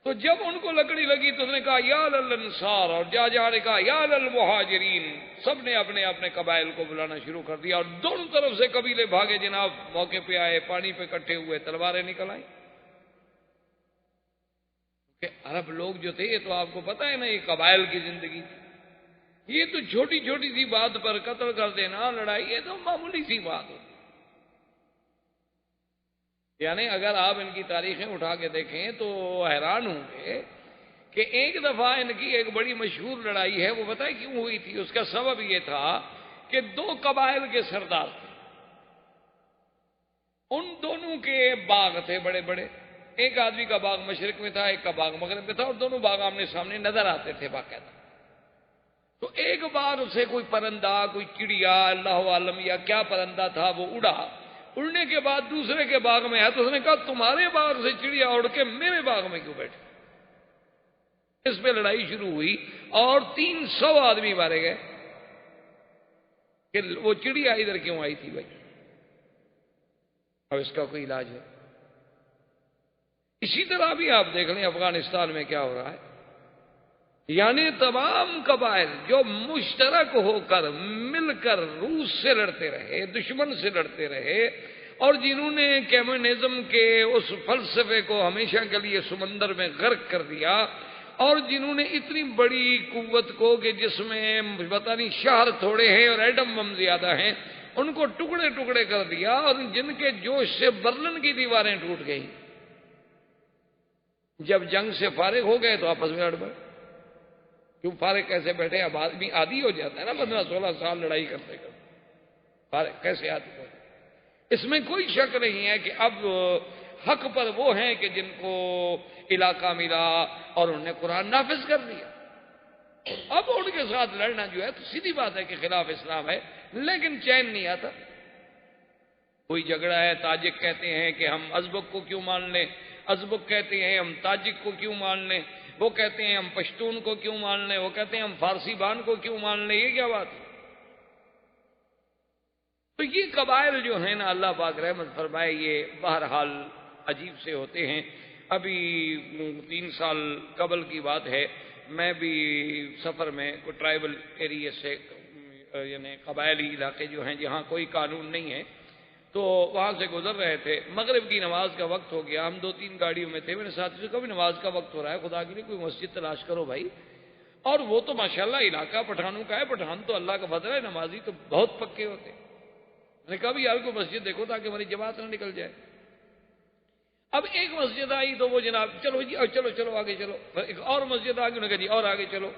Speaker 2: تو جب ان کو لکڑی لگی تو اس نے کہا یا للانصار، اور جہاں نے کہا یا للمہاجرین، سب نے اپنے اپنے قبائل کو بلانا شروع کر دیا، اور دونوں طرف سے قبیلے بھاگے جناب، موقع پہ آئے، پانی پہ اکٹھے ہوئے، تلواریں نکل آئیں۔ کہ عرب لوگ جو تھے، یہ تو آپ کو پتہ ہے نا، یہ قبائل کی زندگی تھی، یہ تو چھوٹی چھوٹی سی بات پر قتل کر دینا، لڑائی، یہ تو معمولی سی بات ہوتی۔ یعنی اگر آپ ان کی تاریخیں اٹھا کے دیکھیں تو حیران ہوں گے کہ ایک دفعہ ان کی ایک بڑی مشہور لڑائی ہے، وہ پتہ ہے کیوں ہوئی تھی؟ اس کا سبب یہ تھا کہ دو قبائل کے سردار تھے، ان دونوں کے باغ تھے بڑے بڑے، ایک آدمی کا باغ مشرق میں تھا، ایک کا باغ مغرب میں تھا، اور دونوں باغ آمنے سامنے نظر آتے تھے باقاعدہ۔ تو ایک بار اسے کوئی پرندہ، کوئی چڑیا، اللہ عالم یا کیا پرندہ تھا، وہ اڑا، اڑنے کے بعد دوسرے کے باغ میں آیا، تو اس نے کہا تمہارے باغ سے چڑیا اڑ کے میرے باغ میں کیوں بیٹھے؟ اس پہ لڑائی شروع ہوئی اور 300 آدمی مارے گئے کہ وہ چڑیا ادھر کیوں آئی تھی بھائی، اور اس کا کوئی علاج ہے؟ اسی طرح بھی آپ دیکھ لیں افغانستان میں کیا ہو رہا ہے، یعنی تمام قبائل جو مشترک ہو کر مل کر روس سے لڑتے رہے، دشمن سے لڑتے رہے، اور جنہوں نے کمیونزم کے اس فلسفے کو ہمیشہ کے لیے سمندر میں غرق کر دیا، اور جنہوں نے اتنی بڑی قوت کو کہ جس میں پتہ نہیں شہر تھوڑے ہیں اور ایٹم بم زیادہ ہیں، ان کو ٹکڑے ٹکڑے کر دیا، اور جن کے جوش سے برلن کی دیواریں ٹوٹ گئی۔ جب جنگ سے فارغ ہو گئے تو آپس میں لڑ پڑے۔ کیوں فارغ کیسے بیٹھے؟ اب آدمی عادی ہو جاتا ہے نا، 15-16 سال لڑائی کرتے کرتے، فارغ کیسے عادی ہو؟ اس میں کوئی شک نہیں ہے کہ اب حق پر وہ ہیں کہ جن کو علاقہ ملا اور انہوں نے قرآن نافذ کر دیا۔ اب ان کے ساتھ لڑنا جو ہے تو سیدھی بات ہے کہ خلاف اسلام ہے، لیکن چین نہیں آتا۔ کوئی جھگڑا ہے، تاجک کہتے ہیں کہ ہم ازبک کو کیوں مان لیں، ازبک کہتے ہیں ہم تاجک کو کیوں مان لیں، وہ کہتے ہیں ہم پشتون کو کیوں مان لیں، وہ کہتے ہیں ہم فارسی بان کو کیوں مان لیں۔ یہ کیا بات ہے؟ تو یہ قبائل جو ہیں نا، اللہ پاک رحمت فرمائے، یہ بہرحال عجیب سے ہوتے ہیں۔ ابھی 3 سال قبل کی بات ہے، میں بھی سفر میں کوئی ٹرائبل ایریا سے، یعنی قبائلی علاقے جو ہیں جہاں کوئی قانون نہیں ہے، تو وہاں سے گزر رہے تھے، مغرب کی نماز کا وقت ہو گیا، ہم 2-3 گاڑیوں میں تھے، میرے ساتھی سے کبھی نماز کا وقت ہو رہا ہے، خدا کے لیے کوئی مسجد تلاش کرو بھائی۔ اور وہ تو ماشاءاللہ علاقہ پٹھانوں کا ہے، پٹھان تو اللہ کا فضل ہے، نمازی تو بہت پکے ہوتے ہیں۔ میں نے کہا بھی یار کو مسجد دیکھو تاکہ ہماری جماعت نہ نکل جائے۔ اب ایک مسجد آئی تو وہ جناب چلو جی چلو چلو آگے چلو، پھر ایک اور مسجد آ گئی، انہوں نے کہا جی اور آگے چلو،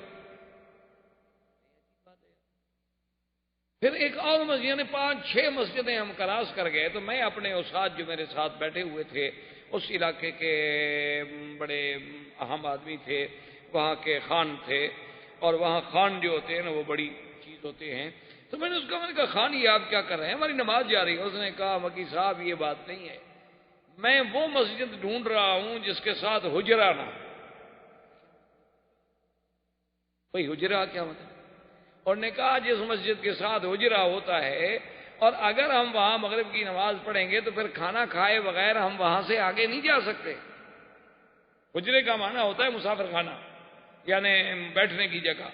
Speaker 2: پھر ایک اور مسجد، یعنی 5-6 مسجدیں ہم کراس کر گئے۔ تو میں اپنے استاد جو میرے ساتھ بیٹھے ہوئے تھے، اس علاقے کے بڑے اہم آدمی تھے، وہاں کے خان تھے، اور وہاں خان جو ہوتے ہیں نا وہ بڑی چیز ہوتے ہیں۔ تو میں نے کہا خان یہ آپ کیا کر رہے ہیں، ہماری نماز جا رہی ہے۔ اس نے کہا مکی صاحب یہ بات نہیں ہے، میں وہ مسجد ڈھونڈ رہا ہوں جس کے ساتھ حجرہ نہ، کوئی حجرہ کیا مطلب؟ اور نے کہا جس مسجد کے ساتھ حجرہ ہوتا ہے، اور اگر ہم وہاں مغرب کی نماز پڑھیں گے تو پھر کھانا کھائے بغیر ہم وہاں سے آگے نہیں جا سکتے۔ حجرے کا معنی ہوتا ہے مسافر خانہ، یعنی بیٹھنے کی جگہ،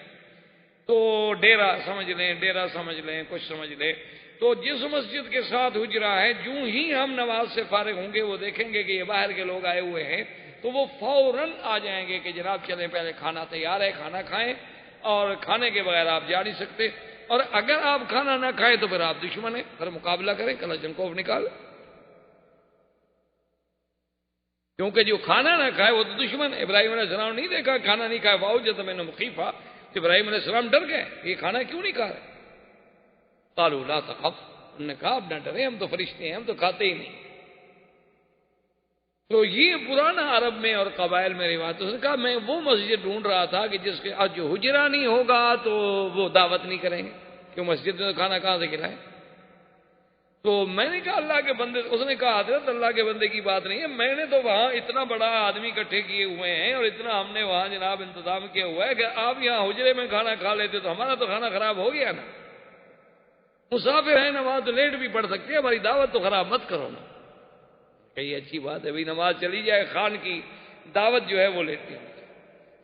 Speaker 2: تو ڈیرا سمجھ لیں، ڈیرا سمجھ لیں، کچھ سمجھ لیں۔ تو جس مسجد کے ساتھ حجرہ ہے، جو ہی ہم نماز سے فارغ ہوں گے وہ دیکھیں گے کہ یہ باہر کے لوگ آئے ہوئے ہیں، تو وہ فوراً آ جائیں گے کہ جناب چلیں پہلے کھانا تیار ہے، کھانا کھائیں، اور کھانے کے بغیر آپ جا نہیں سکتے، اور اگر آپ کھانا نہ کھائیں تو پھر آپ دشمن ہیں، پھر مقابلہ کریں، کلاشنکوف نکال، کیونکہ جو کھانا نہ کھائے وہ تو دشمن ہے۔ ابراہیم علیہ السلام نہیں دیکھا کھانا نہیں کھایا، فاوجس منهم خیفہ، تو ابراہیم علیہ السلام ڈر گئے، یہ کھانا کیوں نہیں کھا رہے؟ قالوا لا تخف، انہوں نے کہا اب نہ ڈرے، ہم تو فرشتے ہیں، ہم تو کھاتے ہی نہیں۔ تو یہ پرانا عرب میں اور قبائل میں روایت، اس نے کہا میں وہ مسجد ڈھونڈ رہا تھا کہ جس کے جو حجرہ نہیں ہوگا تو وہ دعوت نہیں کریں گے، کہ مسجد میں کھانا کہاں سے کھلائیں؟ تو میں نے کہا اللہ کے بندے، اس نے کہا حضرت اللہ کے بندے کی بات نہیں ہے، میں نے تو وہاں اتنا بڑا آدمی اکٹھے کیے ہوئے ہیں اور اتنا ہم نے وہاں جناب انتظام کیا ہوا ہے کہ آپ یہاں حجرے میں کھانا کھا لیتے تو ہمارا تو کھانا خراب ہو گیا نا، مسافر ہیں نا، وہاں تو لیٹ بھی پڑ سکتے ہیں، ہماری دعوت تو خراب مت کرو نا۔ کہ یہ اچھی بات ہے بھائی، نماز چلی جائے، خان کی دعوت جو ہے وہ لیتی ہے۔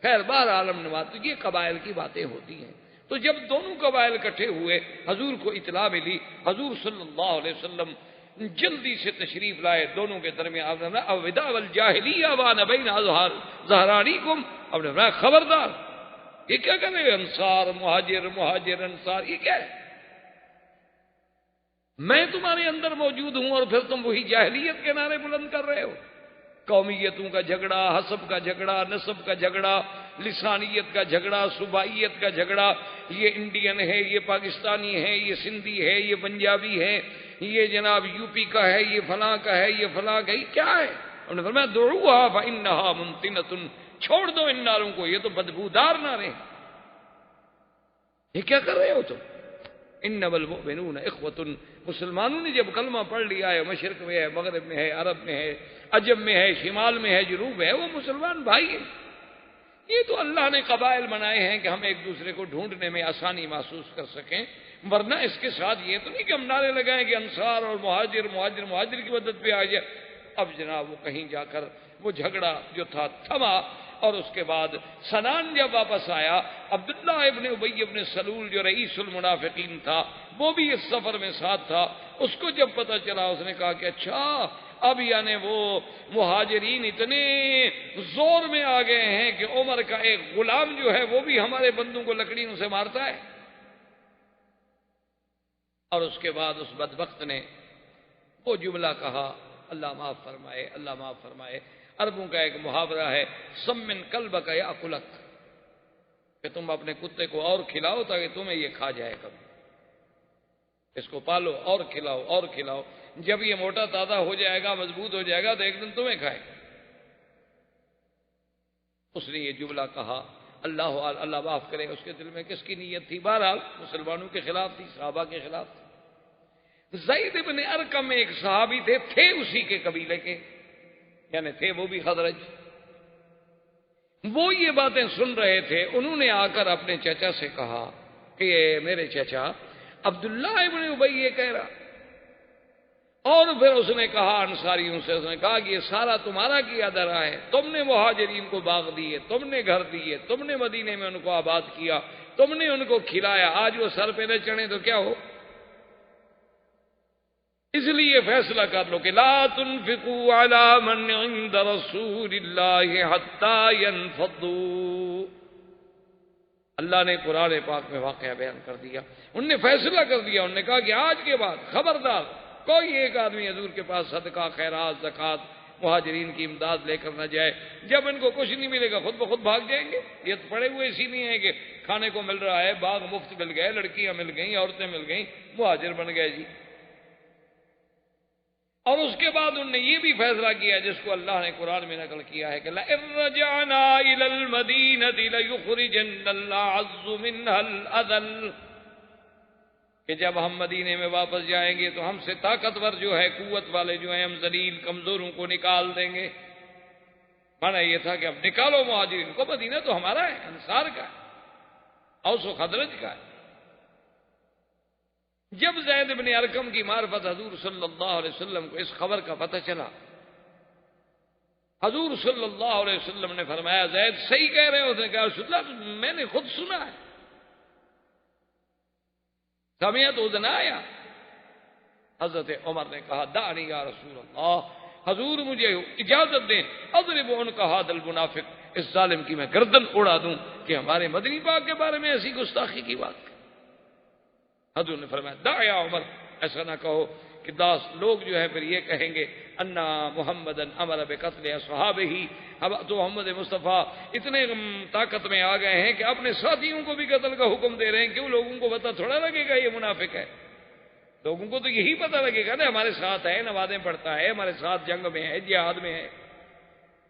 Speaker 2: خیر بہر عالم نماز، تو یہ قبائل کی باتیں ہوتی ہیں۔ تو جب دونوں قبائل اکٹھے ہوئے، حضور کو اطلاع ملی، حضور صلی اللہ علیہ وسلم جلدی سے تشریف لائے دونوں کے درمیان۔ آپ نے فرمایا الوداع والجاہلیہ وانا بین ظہرانیکم، آپ نے فرمایا خبردار، یہ کیا کر رہے ہیں انصار مہاجر، مہاجر انصار، یہ کیا ہے؟ میں تمہارے اندر موجود ہوں اور پھر تم وہی جاہلیت کے نعرے بلند کر رہے ہو، قومیتوں کا جھگڑا، حسب کا جھگڑا، نسب کا جھگڑا، لسانیت کا جھگڑا، صوبائیت کا جھگڑا، یہ انڈین ہے، یہ پاکستانی ہے، یہ سندھی ہے، یہ پنجابی ہے، یہ جناب یو پی کا ہے، یہ فلاں کا ہے، یہ فلاں کا ہے، یہ کیا ہے؟ انہوں نے فرمایا دعوها فانها منتنۃ، چھوڑ دو ان نعروں کو، یہ تو بدبودار نعرے ہیں، یہ کیا کر رہے ہو تم؟ انما المؤمنون اخوۃ، مسلمانوں نے جب کلمہ پڑھ لیا ہے، مشرق میں ہے، مغرب میں ہے، عرب میں ہے، عجم میں ہے، شمال میں ہے، جنوب میں ہے، وہ مسلمان بھائی ہیں۔ یہ تو اللہ نے قبائل بنائے ہیں کہ ہم ایک دوسرے کو ڈھونڈنے میں آسانی محسوس کر سکیں، ورنہ اس کے ساتھ یہ تو نہیں کہ ہم نعرے لگائیں کہ انصار اور مہاجر، مہاجر مہاجر کی مدد پہ آ جائے۔ اب جناب وہ کہیں جا کر وہ جھگڑا جو تھا تھما، اور اس کے بعد سنان جب واپس آیا، عبداللہ ابن ابی ابن سلول جو رئیس المنافقین تھا وہ بھی اس سفر میں ساتھ تھا، اس کو جب پتہ چلا اس نے کہا کہ اچھا اب یعنی وہ مہاجرین اتنے زور میں آ گئے ہیں کہ عمر کا ایک غلام جو ہے وہ بھی ہمارے بندوں کو لکڑیوں سے مارتا ہے۔ اور اس کے بعد اس بدبخت نے وہ جملہ کہا، اللہ معاف فرمائے، اللہ معاف فرمائے۔ عربوں کا ایک محاورہ ہے سمن کلبک یاکلک، کہ تم اپنے کتے کو اور کھلاؤ تاکہ تمہیں یہ کھا جائے، کبھی اس کو پالو اور کھلاؤ اور کھلاؤ، جب یہ موٹا تازہ ہو جائے گا، مضبوط ہو جائے گا تو ایک دن تمہیں کھائے۔ اس نے یہ جملہ کہا، اللہ معاف کرے اس کے دل میں کس کی نیت تھی، بہرحال مسلمانوں کے خلاف تھی، صحابہ کے خلاف تھی۔ زید بن ارقم ایک صحابی تھے اسی کے قبیلے کے، یعنی تھے وہ بھی خزرج، وہ یہ باتیں سن رہے تھے۔ انہوں نے آ کر اپنے چچا سے کہا کہ یہ میرے چچا عبداللہ ابن ابی یہ کہہ رہا، اور پھر اس نے کہا انصاریوں سے، اس نے کہا کہ یہ سارا تمہارا کیا درا ہے، تم نے مہاجرین کو باغ دیے، تم نے گھر دیے، تم نے مدینے میں ان کو آباد کیا، تم نے ان کو کھلایا، آج وہ سر پہ نہ چڑھیں تو کیا ہو؟ اس لیے فیصلہ کر لو کہ لا تنفقوا علی من عند رسول اللہ حتی ینفضوا۔ اللہ نے قرآن پاک میں واقعہ بیان کر دیا، انہوں نے فیصلہ کر دیا، انہوں نے کہا کہ آج کے بعد خبردار کوئی ایک آدمی حضور کے پاس صدقہ، خیرات، زکوٰۃ، مہاجرین کی امداد لے کر نہ جائے، جب ان کو کچھ نہیں ملے گا خود بخود بھاگ جائیں گے۔ یہ تو پڑے ہوئے اسی نہیں ہے کہ کھانے کو مل رہا ہے، باغ مفت مل گئے، لڑکیاں مل گئیں، عورتیں مل گئیں، مہاجر بن گئے جی۔ اور اس کے بعد انہوں نے یہ بھی فیصلہ کیا جس کو اللہ نے قرآن میں نقل کیا ہے کہ لَئِن رَّجَعْنَا إِلَى الْمَدِينَةِ لَيُخْرِجَنَّ الْأَعَزُّ مِنْهَا الْأَذَلَّ، کہ جب ہم مدینے میں واپس جائیں گے تو ہم سے طاقتور جو ہے، قوت والے جو ہیں، ہم ذلیل کمزوروں کو نکال دیں گے۔ مانا یہ تھا کہ اب نکالو مہاجرین کو، مدینہ تو ہمارا ہے، انصار کا ہے، اوس و خزرج کا ہے۔ جب زید بن ارقم کی معرفت حضور صلی اللہ علیہ وسلم کو اس خبر کا پتہ چلا، حضور صلی اللہ علیہ وسلم نے فرمایا زید صحیح کہہ رہے ہو؟ اس نے کہا رسول اللہ میں نے خود سنا ہے، سمعت اذنایا۔ حضرت عمر نے کہا دعنی یا رسول اللہ، حضور مجھے اجازت دیں اضرب عنق ھذا المنافق، اس ظالم کی میں گردن اڑا دوں کہ ہمارے مدنی پاک کے بارے میں ایسی گستاخی کی بات۔ حضور نے فرمایا دع یا عمر، ایسا نہ کہو کہ 10 لوگ جو ہے پھر یہ کہیں گے انا محمد امر بقتل اصحابہ، اب تو محمد مصطفیٰ اتنے طاقت میں آ گئے ہیں کہ اپنے ساتھیوں کو بھی قتل کا حکم دے رہے ہیں، کیوں لوگوں کو پتہ تھوڑا لگے گا یہ منافق ہے؟ لوگوں کو تو یہی پتہ لگے گا نا ہمارے ساتھ ہے، نمازیں پڑھتا ہے، ہمارے ساتھ جنگ میں ہے، جہاد میں ہے،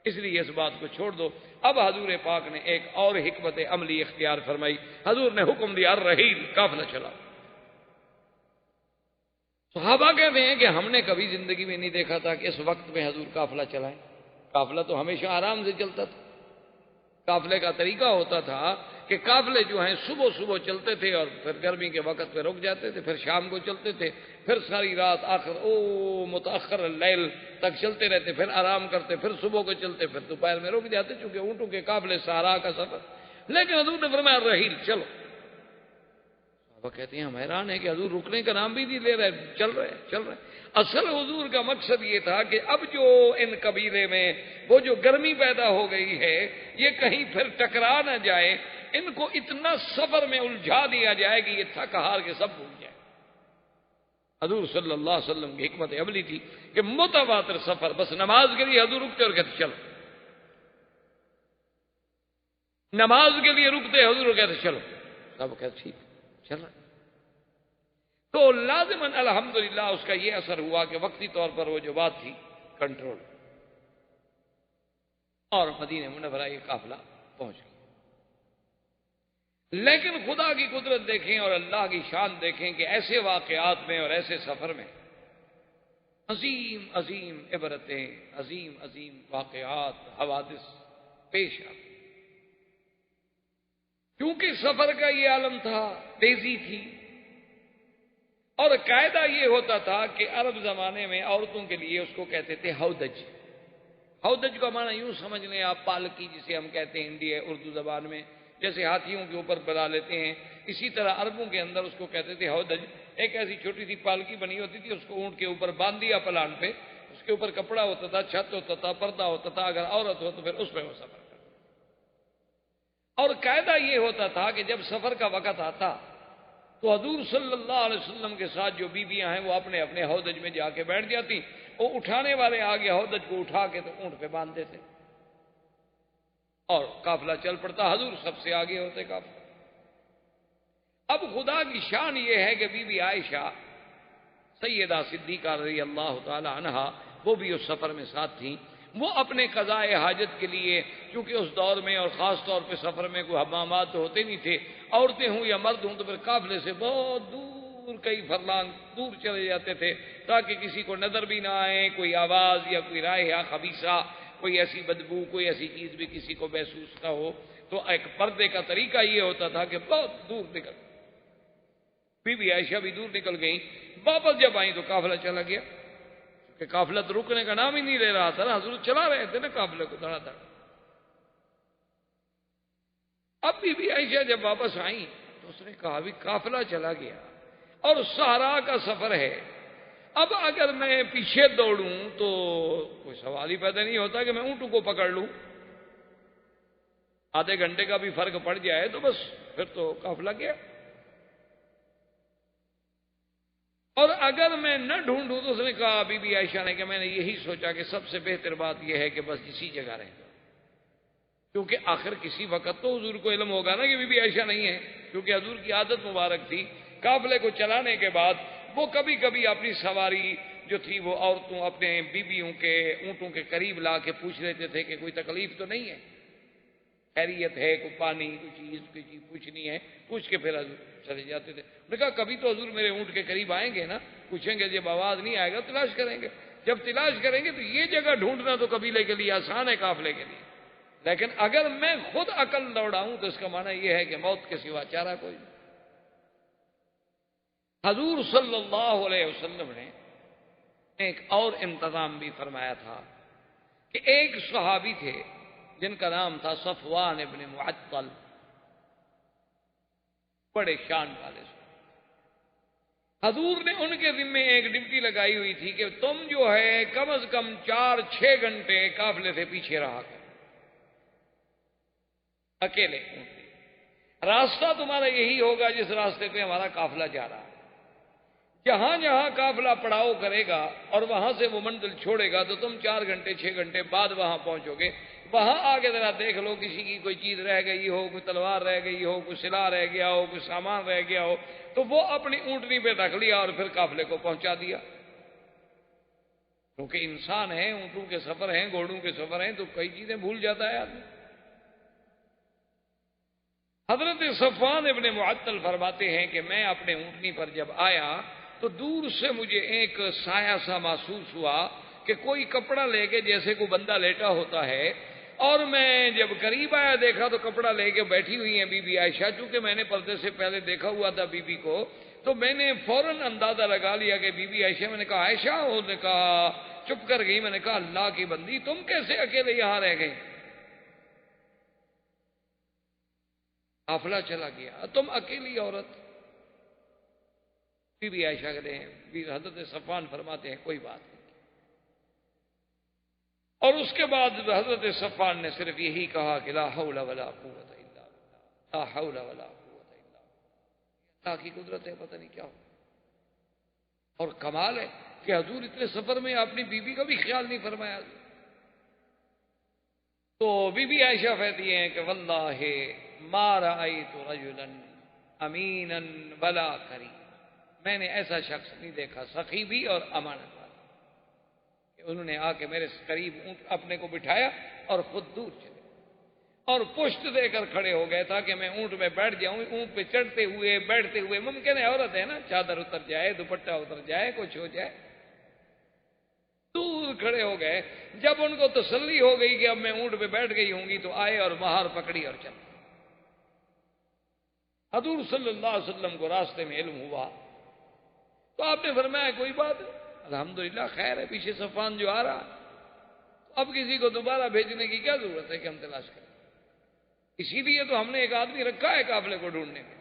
Speaker 2: اس لیے اس بات کو چھوڑ دو۔ اب حضور پاک نے ایک اور حکمت عملی اختیار فرمائی، حضور نے حکم دیا الرحیل، قافلہ چلاؤ۔ صحابہ کہتے ہیں کہ ہم نے کبھی زندگی میں نہیں دیکھا تھا کہ اس وقت میں حضور قافلہ چلائیں، قافلہ تو ہمیشہ آرام سے چلتا تھا۔ قافلے کا طریقہ ہوتا تھا کہ قافلے جو ہیں صبح صبح چلتے تھے اور پھر گرمی کے وقت پہ رک جاتے تھے، پھر شام کو چلتے تھے، پھر ساری رات آخر متاخر اللیل تک چلتے رہتے، پھر آرام کرتے، پھر صبح کو چلتے، پھر دوپہر میں رک جاتے، چونکہ اونٹوں کے قافلے صحرا کا سفر۔ لیکن حضور نے فرمایا رحیل، چلو۔ صحابہ کہتے ہیں ہم حیران ہیں کہ حضور رکنے کا نام بھی نہیں لے رہے، چل رہے۔ اصل حضور کا مقصد یہ تھا کہ اب جو ان قبیلے میں وہ جو گرمی پیدا ہو گئی ہے یہ کہیں پھر ٹکرا نہ جائے، ان کو اتنا سفر میں الجھا دیا جائے کہ یہ تھک ہار کے سب بھول جائے۔ حضور صلی اللہ علیہ وسلم کی حکمت عملی تھی کہ متواتر سفر، بس نماز کے لیے حضور رکتے اور کہتے چلو، نماز کے لیے رکتے حضور کہتے چلو، سب کہتے ٹھیک چل رہا۔ تو لازماً الحمدللہ اس کا یہ اثر ہوا کہ وقتی طور پر وہ جو بات تھی کنٹرول، اور مدینہ منورہ یہ قافلہ پہنچ گیا۔ لیکن خدا کی قدرت دیکھیں اور اللہ کی شان دیکھیں کہ ایسے واقعات میں اور ایسے سفر میں عظیم عظیم عبرتیں، عظیم عظیم واقعات، حوادث پیش آتے، کیونکہ سفر کا یہ عالم تھا، تیزی تھی، اور قاعدہ یہ ہوتا تھا کہ عرب زمانے میں عورتوں کے لیے اس کو کہتے تھے ہودج۔ ہودج کا معنی یوں سمجھ لیں آپ پالکی، جسے ہم کہتے ہیں ہندی اردو زبان میں، جیسے ہاتھیوں کے اوپر بنا لیتے ہیں، اسی طرح عربوں کے اندر اس کو کہتے تھے ہودج۔ ایک ایسی چھوٹی سی پالکی بنی ہوتی تھی، اس کو اونٹ کے اوپر باندھ دیا پلان پہ، اس کے اوپر کپڑا ہوتا تھا، چھت ہوتا تھا، پردہ ہوتا تھا، اگر عورت ہو تو پھر اس پہ وہ سفر کرتا۔ اور قاعدہ یہ ہوتا تھا کہ جب سفر کا وقت آتا تو حضور صلی اللہ علیہ وسلم کے ساتھ جو بیویاں ہیں وہ اپنے اپنے ہودج میں جا کے بیٹھ جاتی، وہ اٹھانے والے آگے ہودج کو اٹھا کے تو اونٹ پہ باندھ دیتے اور قافلہ چل پڑتا، حضور سب سے آگے ہوتے قافلہ۔ اب خدا کی شان یہ ہے کہ بی بی عائشہ سیدہ صدیقہ رضی اللہ تعالی عنہا وہ بھی اس سفر میں ساتھ تھیں۔ وہ اپنے قضاء حاجت کے لیے، چونکہ اس دور میں اور خاص طور پہ سفر میں کوئی حمامات تو ہوتے نہیں تھے، عورتیں ہوں یا مرد ہوں تو پھر قافلے سے بہت دور، کئی فرلانگ دور چلے جاتے تھے تاکہ کسی کو نظر بھی نہ آئے، کوئی آواز یا کوئی رائحہ خبیثہ، کوئی ایسی بدبو، کوئی ایسی چیز بھی کسی کو محسوس نہ ہو۔ تو ایک پردے کا طریقہ یہ ہوتا تھا کہ بہت دور نکل، بی بی عائشہ بھی دور نکل گئیں، واپس جب آئیں تو قافلہ چلا گیا، کہ قافلہ تو رکنے کا نام ہی نہیں لے رہا تھا نا، حضور چلا رہے تھے نا قافلے کو دھڑا دھڑ۔ اب بی بی عائشہ جب واپس آئیں تو اس نے کہا بھی قافلہ چلا گیا اور صحرا کا سفر ہے، اب اگر میں پیچھے دوڑوں تو کوئی سوال ہی پیدا نہیں ہوتا کہ میں اونٹوں کو پکڑ لوں، آدھے گھنٹے کا بھی فرق پڑ جائے تو بس پھر تو قافلہ گیا، اور اگر میں نہ ڈھونڈوں تو اس نے کہا بی بی عائشہ نے کہ میں نے یہی سوچا کہ سب سے بہتر بات یہ ہے کہ بس اسی جگہ رہیں، کیونکہ آخر کسی وقت تو حضور کو علم ہوگا نا کہ بی بی عائشہ نہیں ہے، کیونکہ حضور کی عادت مبارک تھی قافلے کو چلانے کے بعد وہ کبھی کبھی اپنی سواری جو تھی وہ عورتوں اپنے بیویوں کے اونٹوں کے قریب لا کے پوچھ لیتے تھے کہ کوئی تکلیف تو نہیں ہے، خیریت ہے، کوئی پانی کوئی چیز پوچھنی ہے، پوچھ کے پھر حضور چلے جاتے تھے۔ انہوں نے کہا کبھی تو حضور میرے اونٹ کے قریب آئیں گے نا، پوچھیں گے، جب آواز نہیں آئے گا تلاش کریں گے، جب تلاش کریں گے تو یہ جگہ ڈھونڈنا تو قبیلے کے لیے آسان ہے، قافلے کے لیے، لیکن اگر میں خود عقل دوڑاؤں تو اس کا معنی یہ ہے کہ موت کے سوا چارہ کوئی نہیں۔ حضور صلی اللہ علیہ وسلم نے ایک اور انتظام بھی فرمایا تھا کہ ایک صحابی تھے جن کا نام تھا صفوان ابن معطل، بڑے شان والے سے حضور نے ان کے ذمے ایک ڈیوٹی لگائی ہوئی تھی کہ تم جو ہے کم از کم 4-6 گھنٹے قافلے سے پیچھے رہا کر، اکیلے راستہ تمہارا یہی ہوگا جس راستے پہ ہمارا قافلہ جا رہا ہے، جہاں جہاں قافلہ پڑاؤ کرے گا اور وہاں سے وہ منزل چھوڑے گا تو تم 4-6 گھنٹے بعد وہاں پہنچو گے، وہاں آگے ذرا دیکھ لو کسی کی کوئی چیز رہ گئی ہو، کوئی تلوار رہ گئی ہو، کوئی سلاح رہ گیا ہو، کوئی سامان رہ گیا ہو تو وہ اپنی اونٹنی پہ رکھ لیا اور پھر قافلے کو پہنچا دیا، کیونکہ انسان ہے، اونٹوں کے سفر ہیں، گھوڑوں کے سفر ہیں، تو کئی چیزیں بھول جاتا ہے آدمی۔ حضرت صفوان ابن معطل فرماتے ہیں کہ میں اپنے اونٹنی پر جب آیا تو دور سے مجھے ایک سایہ سا محسوس ہوا کہ کوئی کپڑا لے کے جیسے کوئی بندہ لیٹا ہوتا ہے، اور میں جب قریب آیا دیکھا تو کپڑا لے کے بیٹھی ہوئی ہیں بی بی عائشہ، چونکہ میں نے پردے سے پہلے دیکھا ہوا تھا بی بی کو، تو میں نے فوراً اندازہ لگا لیا کہ بی بی عائشہ، میں نے کہا عائشہ، انہوں نے کہا چپ کر گئی، میں نے کہا اللہ کی بندی تم کیسے اکیلے یہاں رہ گئے؟ قافلہ چلا گیا، تم اکیلی عورت؟ بی بی عائشہ کہتے ہیں، حضرت صفوان فرماتے ہیں کوئی بات نہیں، اور اس کے بعد حضرت صفوان نے صرف یہی کہا کہ لا حول ولا قوت الا باللہ، لا حول ولا قوت الا باللہ، اللہ کی قدرت ہے، پتہ نہیں کیا ہو۔ اور کمال ہے کہ حضور اتنے سفر میں اپنی بیوی کا بھی خیال نہیں فرمایا۔ تو بی بی عائشہ کہتی ہیں کہ واللہ ما رأیت رجلا امینا ولا کریم، میں نے ایسا شخص نہیں دیکھا سخی بھی اور امانت والا، کہ انہوں نے آ کے میرے قریب اونٹ اپنے کو بٹھایا اور خود دور چلے اور پشت دے کر کھڑے ہو گئے تاکہ میں اونٹ میں بیٹھ جاؤں، اونٹ پہ چڑھتے ہوئے بیٹھتے ہوئے، ممکن ہے عورت ہے نا، چادر اتر جائے، دوپٹہ اتر جائے، کچھ ہو جائے، دور کھڑے ہو گئے۔ جب ان کو تسلی ہو گئی کہ اب میں اونٹ پہ بیٹھ گئی ہوں گی تو آئے اور مہار پکڑی اور چل۔ حضور صلی اللہ علیہ وسلم کو راستے میں علم ہوا تو آپ نے فرمایا کوئی بات نہیں، الحمدللہ خیر ہے، پیچھے صفوان جو آ رہا، اب کسی کو دوبارہ بھیجنے کی کیا ضرورت ہے کہ ہم تلاش کریں، اسی لیے تو ہم نے ایک آدمی رکھا ہے قافلے کو ڈھونڈنے میں۔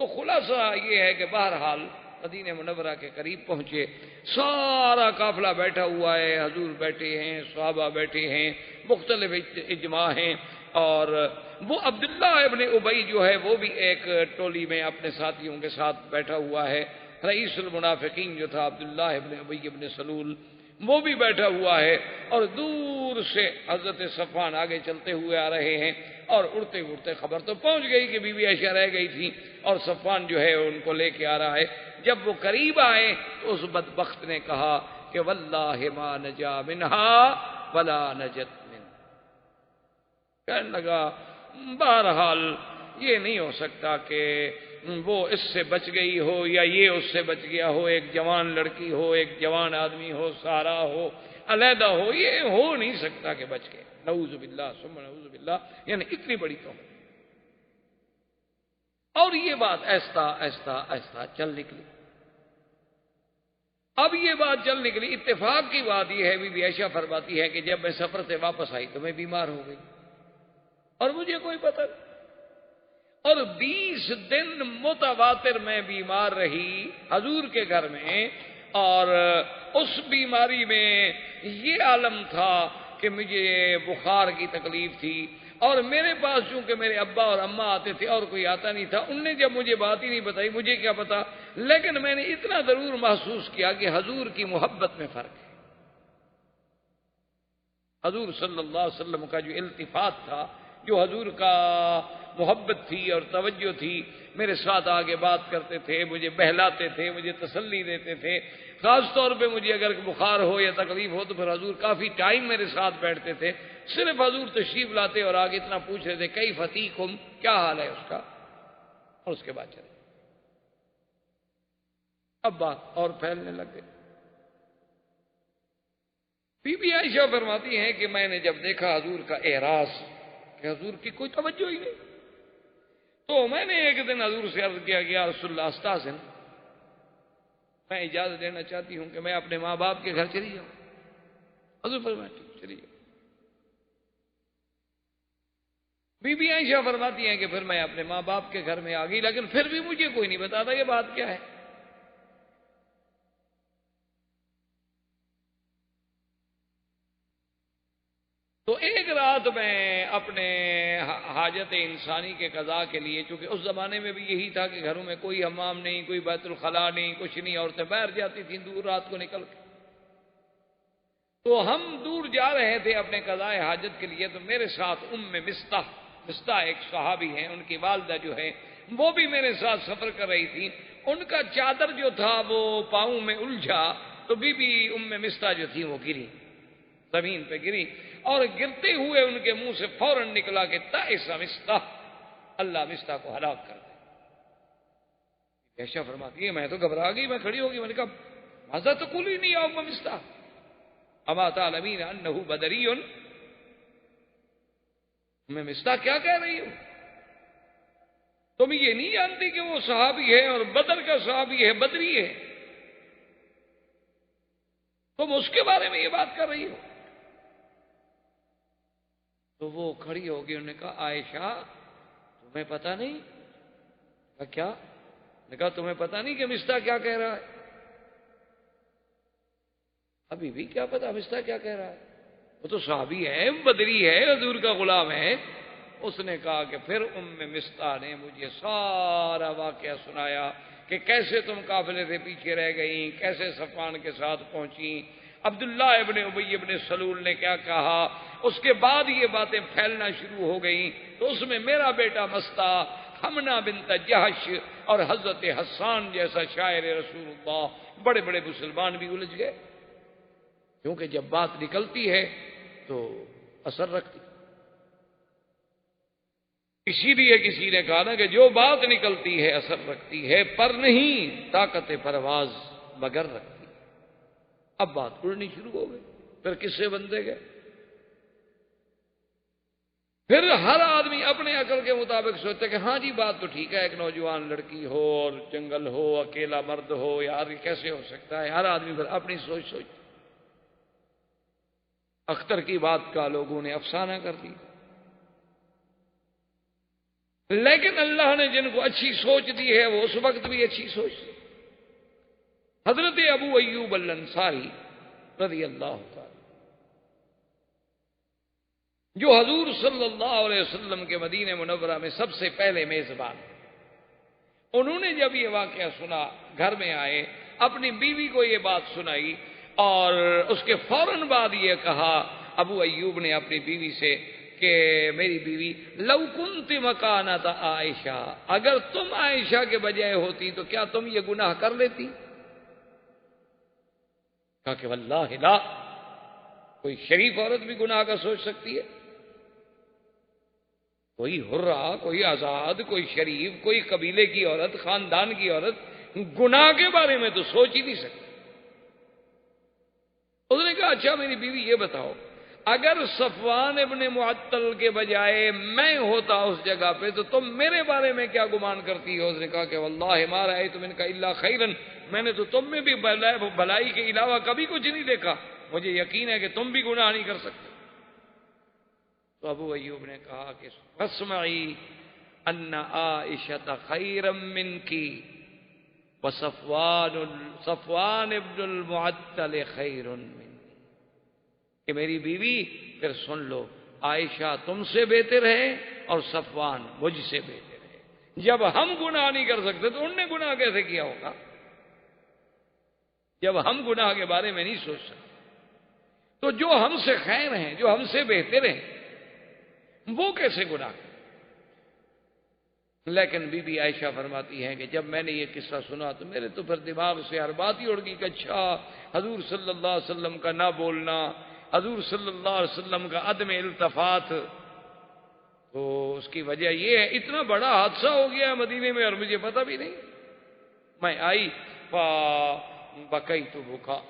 Speaker 2: تو خلاصہ یہ ہے کہ بہرحال مدینہ منورہ کے قریب پہنچے، سارا قافلہ بیٹھا ہوا ہے، حضور بیٹھے ہیں، صحابہ بیٹھے ہیں، مختلف اجماع ہیں، اور وہ عبداللہ ابن ابی جو ہے وہ بھی ایک ٹولی میں اپنے ساتھیوں کے ساتھ بیٹھا ہوا ہے، رئیس المنافقین جو تھا عبداللہ ابن ابی ابن سلول وہ بھی بیٹھا ہوا ہے، اور دور سے حضرت صفوان آگے چلتے ہوئے آ رہے ہیں، اور اڑتے اڑتے خبر تو پہنچ گئی کہ بی بی عائشہ رہ گئی تھی اور صفوان جو ہے ان کو لے کے آ رہا ہے۔ جب وہ قریب آئے تو اس بدبخت نے کہا کہ واللہ ما نجا منہا ولا نجت من، کہنے لگا بہرحال یہ نہیں ہو سکتا کہ وہ اس سے بچ گئی ہو یا یہ اس سے بچ گیا ہو، ایک جوان لڑکی ہو، ایک جوان آدمی ہو، سارا ہو، علیحدہ ہو، یہ ہو نہیں سکتا کہ بچ گئے، نعوذ باللہ ثم نعوذ باللہ، یعنی اتنی بڑی تہمت۔ اور یہ بات ایسا ایسا ایسا چل نکلی۔ اب یہ بات چل نکلی، اتفاق کی بات یہ ہے، بی بی عائشہ فرماتی ہے کہ جب میں سفر سے واپس آئی تو میں بیمار ہو گئی اور مجھے کوئی پتہ نہیں، اور 20 دن متواتر میں بیمار رہی حضور کے گھر میں، اور اس بیماری میں یہ عالم تھا کہ مجھے بخار کی تکلیف تھی، اور میرے پاس چونکہ میرے ابا اور اماں آتے تھے اور کوئی آتا نہیں تھا، ان نے جب مجھے بات ہی نہیں بتائی، مجھے کیا پتا، لیکن میں نے اتنا ضرور محسوس کیا کہ حضور کی محبت میں فرق ہے۔ حضور صلی اللہ علیہ وسلم کا جو التفات تھا، جو حضور کا محبت تھی اور توجہ تھی، میرے ساتھ آگے بات کرتے تھے، مجھے بہلاتے تھے، مجھے تسلی دیتے تھے، خاص طور پہ مجھے اگر بخار ہو یا تکلیف ہو تو پھر حضور کافی ٹائم میرے ساتھ بیٹھتے تھے، صرف حضور تشریف لاتے اور آگے اتنا پوچھ رہے تھے کئی فتیکم، کیا حال ہے اس کا، اور اس کے بعد چلے۔ اب بات اور پھیلنے لگ گئی۔ بی بی عائشہ فرماتی ہیں کہ میں نے جب دیکھا حضور کا اعراض کہ حضور کی کوئی توجہ ہی نہیں، تو میں نے ایک دن حضور سے عرض کیا کہ یا رسول اللہ استاذن، میں اجازت لینا چاہتی ہوں کہ میں اپنے ماں باپ کے گھر چلی جاؤں۔ حضور فرمایا چلیے۔ بی بی عائشہ فرماتی ہیں کہ پھر میں اپنے ماں باپ کے گھر میں آ گئی، لیکن پھر بھی مجھے کوئی نہیں بتاتا یہ بات کیا ہے۔ تو ایک رات میں اپنے حاجت انسانی کے قضاء کے لیے، چونکہ اس زمانے میں بھی یہی تھا کہ گھروں میں کوئی حمام نہیں، کوئی بیت الخلاء نہیں، کچھ نہیں، عورتیں باہر جاتی تھیں دور رات کو نکل کے، تو ہم دور جا رہے تھے اپنے قضاء حاجت کے لیے، تو میرے ساتھ مستہ ایک صحابی ہیں، ان کی والدہ جو ہے وہ بھی میرے ساتھ سفر کر رہی تھی۔ ان کا چادر جو تھا وہ پاؤں میں الجھا، تو بی بی مستہ جو تھی وہ گری، زمین پہ گری، اور گرتے ہوئے ان کے منہ سے فوراً نکلا کہ تائس مستہ، اللہ مستہ کو ہلاک کر دے۔ عائشہ فرماتی ہے میں تو گھبرا گئی، میں کھڑی ہو گئی، میں نے کہا ماذا تقولی نہیں آؤ مستہ اما تعلمین انہ بدری، میں مستہ کیا کہہ رہی ہوں؟ تم یہ نہیں جانتی کہ وہ صحابی ہے اور بدر کا صحابی ہے، بدری ہے، تم اس کے بارے میں یہ بات کر رہی ہو؟ تو وہ کھڑی ہوگی، انہوں نے کہا عائشہ تمہیں پتہ نہیں؟ کیا؟ نے کہا تمہیں پتہ نہیں کہ مستہ کیا کہہ رہا ہے؟ ابھی بھی کیا پتا مستہ کیا کہہ رہا ہے، وہ تو صحابی ہے، بدری ہے، حضور کا غلام ہے۔ اس نے کہا کہ پھر مستہ نے مجھے سارا واقعہ سنایا کہ کیسے تم قافلے سے پیچھے رہ گئیں، کیسے صفوان کے ساتھ پہنچیں، عبداللہ ابن ابی ابن سلول نے کیا کہا، اس کے بعد یہ باتیں پھیلنا شروع ہو گئیں، تو اس میں میرا بیٹا مستہ، حمنہ بنت جہش اور حضرت حسان جیسا شاعر رسول اللہ، بڑے بڑے مسلمان بھی الجھ گئے، کیونکہ جب بات نکلتی ہے تو اثر رکھتی۔ اسی لیے کسی نے کہا نا کہ جو بات نکلتی ہے اثر رکھتی ہے، پر نہیں طاقت پرواز مگر رکھتی۔ اب بات اڑنی شروع ہو گئی، پھر قصے بنتے گئے، پھر ہر آدمی اپنے عقل کے مطابق سوچتا کہ ہاں جی بات تو ٹھیک ہے، ایک نوجوان لڑکی ہو اور جنگل ہو، اکیلا مرد ہو، یار یہ کیسے ہو سکتا ہے؟ ہر آدمی پھر اپنی سوچ اختر کی بات کا لوگوں نے افسانہ کر دی، لیکن اللہ نے جن کو اچھی سوچ دی ہے وہ اس وقت بھی اچھی سوچ دی۔ حضرت ابو ایوب الانصاری رضی اللہ تعالی، جو حضور صلی اللہ علیہ وسلم کے مدینہ منورہ میں سب سے پہلے میزبان، انہوں نے جب یہ واقعہ سنا گھر میں آئے، اپنی بیوی کو یہ بات سنائی، اور اس کے فوراً بعد یہ کہا ابو ایوب نے اپنی بیوی سے کہ میری بیوی لو کنت مکانت عائشہ، اگر تم عائشہ کے بجائے ہوتی تو کیا تم یہ گناہ کر لیتی؟ کہا کہ واللہ لا، کوئی شریف عورت بھی گناہ کا سوچ سکتی ہے؟ کوئی حرہ، کوئی آزاد، کوئی شریف، کوئی قبیلے کی عورت، خاندان کی عورت گناہ کے بارے میں تو سوچ ہی نہیں سکتی۔ اس نے کہا اچھا میری بیوی یہ بتاؤ، اگر صفوان ابن معطل کے بجائے میں ہوتا اس جگہ پہ تو تم میرے بارے میں کیا گمان کرتی ہو؟ اس نے کہا کہ واللہ ما رأیت منک الا خیرا، میں نے تو تم میں بھی بھلائی کے علاوہ کبھی کچھ نہیں دیکھا، مجھے یقین ہے کہ تم بھی گناہ نہیں کر سکتے۔ تو ابو ایوب نے کہا کہ فاسمعی ان عائشہ خیرا منک صفوان ابن المعطل خیر منک، کہ میری بیوی پھر سن لو، عائشہ تم سے بہتر ہے اور صفوان مجھ سے بہتر ہے۔ جب ہم گناہ نہیں کر سکتے تو انہوں نے گناہ کیسے کیا ہوگا؟ جب ہم گناہ کے بارے میں نہیں سوچ سکتے تو جو ہم سے خیر ہیں، جو ہم سے بہتر ہیں، وہ کیسے گناہ کریں؟ لیکن بی بی عائشہ فرماتی ہیں کہ جب میں نے یہ قصہ سنا تو میرے تو پھر دماغ سے ہر بات ہی اڑ گئی کہ اچھا حضور صلی اللہ علیہ وسلم کا نہ بولنا، حضور صلی اللہ علیہ وسلم کا عدم التفات، تو اس کی وجہ یہ ہے اتنا بڑا حادثہ ہو گیا ہے مدینے میں اور مجھے پتہ بھی نہیں۔ میں آئی بکیت بکاء،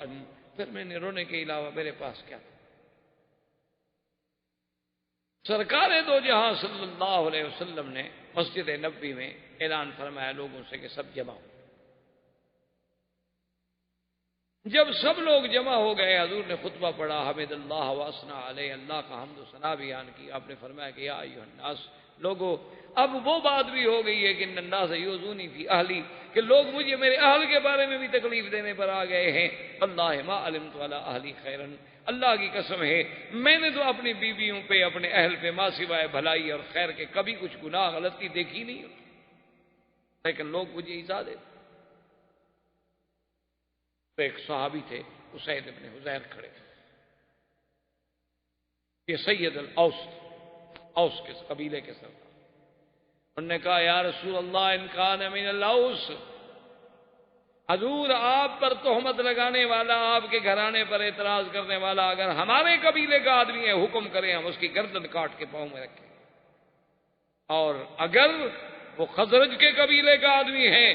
Speaker 2: پھر میں نے رونے کے علاوہ میرے پاس کیا تھا؟ سرکار دو جہاں صلی اللہ علیہ وسلم نے مسجد نبوی میں اعلان فرمایا لوگوں سے کہ سب جمع ہو۔ جب سب لوگ جمع ہو گئے، حضور نے خطبہ پڑھا، حمد اللہ واسنا علیہ، اللہ کا حمد و ثنا بیان کی۔ آپ نے فرمایا کہ یا ایھا الناس، لوگوں اب وہ بات بھی ہو گئی ہے کہ ان الناس یؤذونی فی اہلی، کہ لوگ مجھے میرے اہل کے بارے میں بھی تکلیف دینے پر آ گئے ہیں۔ واللہ ما علمت علی اہلی خیرا، اللہ کی قسم ہے میں نے تو اپنی بیویوں پہ، اپنے اہل پہ ماں سوائے بھلائی اور خیر کے کبھی کچھ گناہ غلطی دیکھی نہیں ہوتی، لیکن لوگ مجھے ایذا دیتے۔ تو ایک صحابی تھے اسید بن حضیر کھڑے، یہ سید الاوس، اوس کے قبیلے کے سردار، انہوں نے کہا یا رسول اللہ ان کان من الاوس، حضور آپ پر تہمت لگانے والا، آپ کے گھرانے پر اعتراض کرنے والا اگر ہمارے قبیلے کا آدمی ہے، حکم کریں ہم اس کی گردن کاٹ کے پاؤں میں رکھیں، اور اگر وہ خزرج کے قبیلے کا آدمی ہے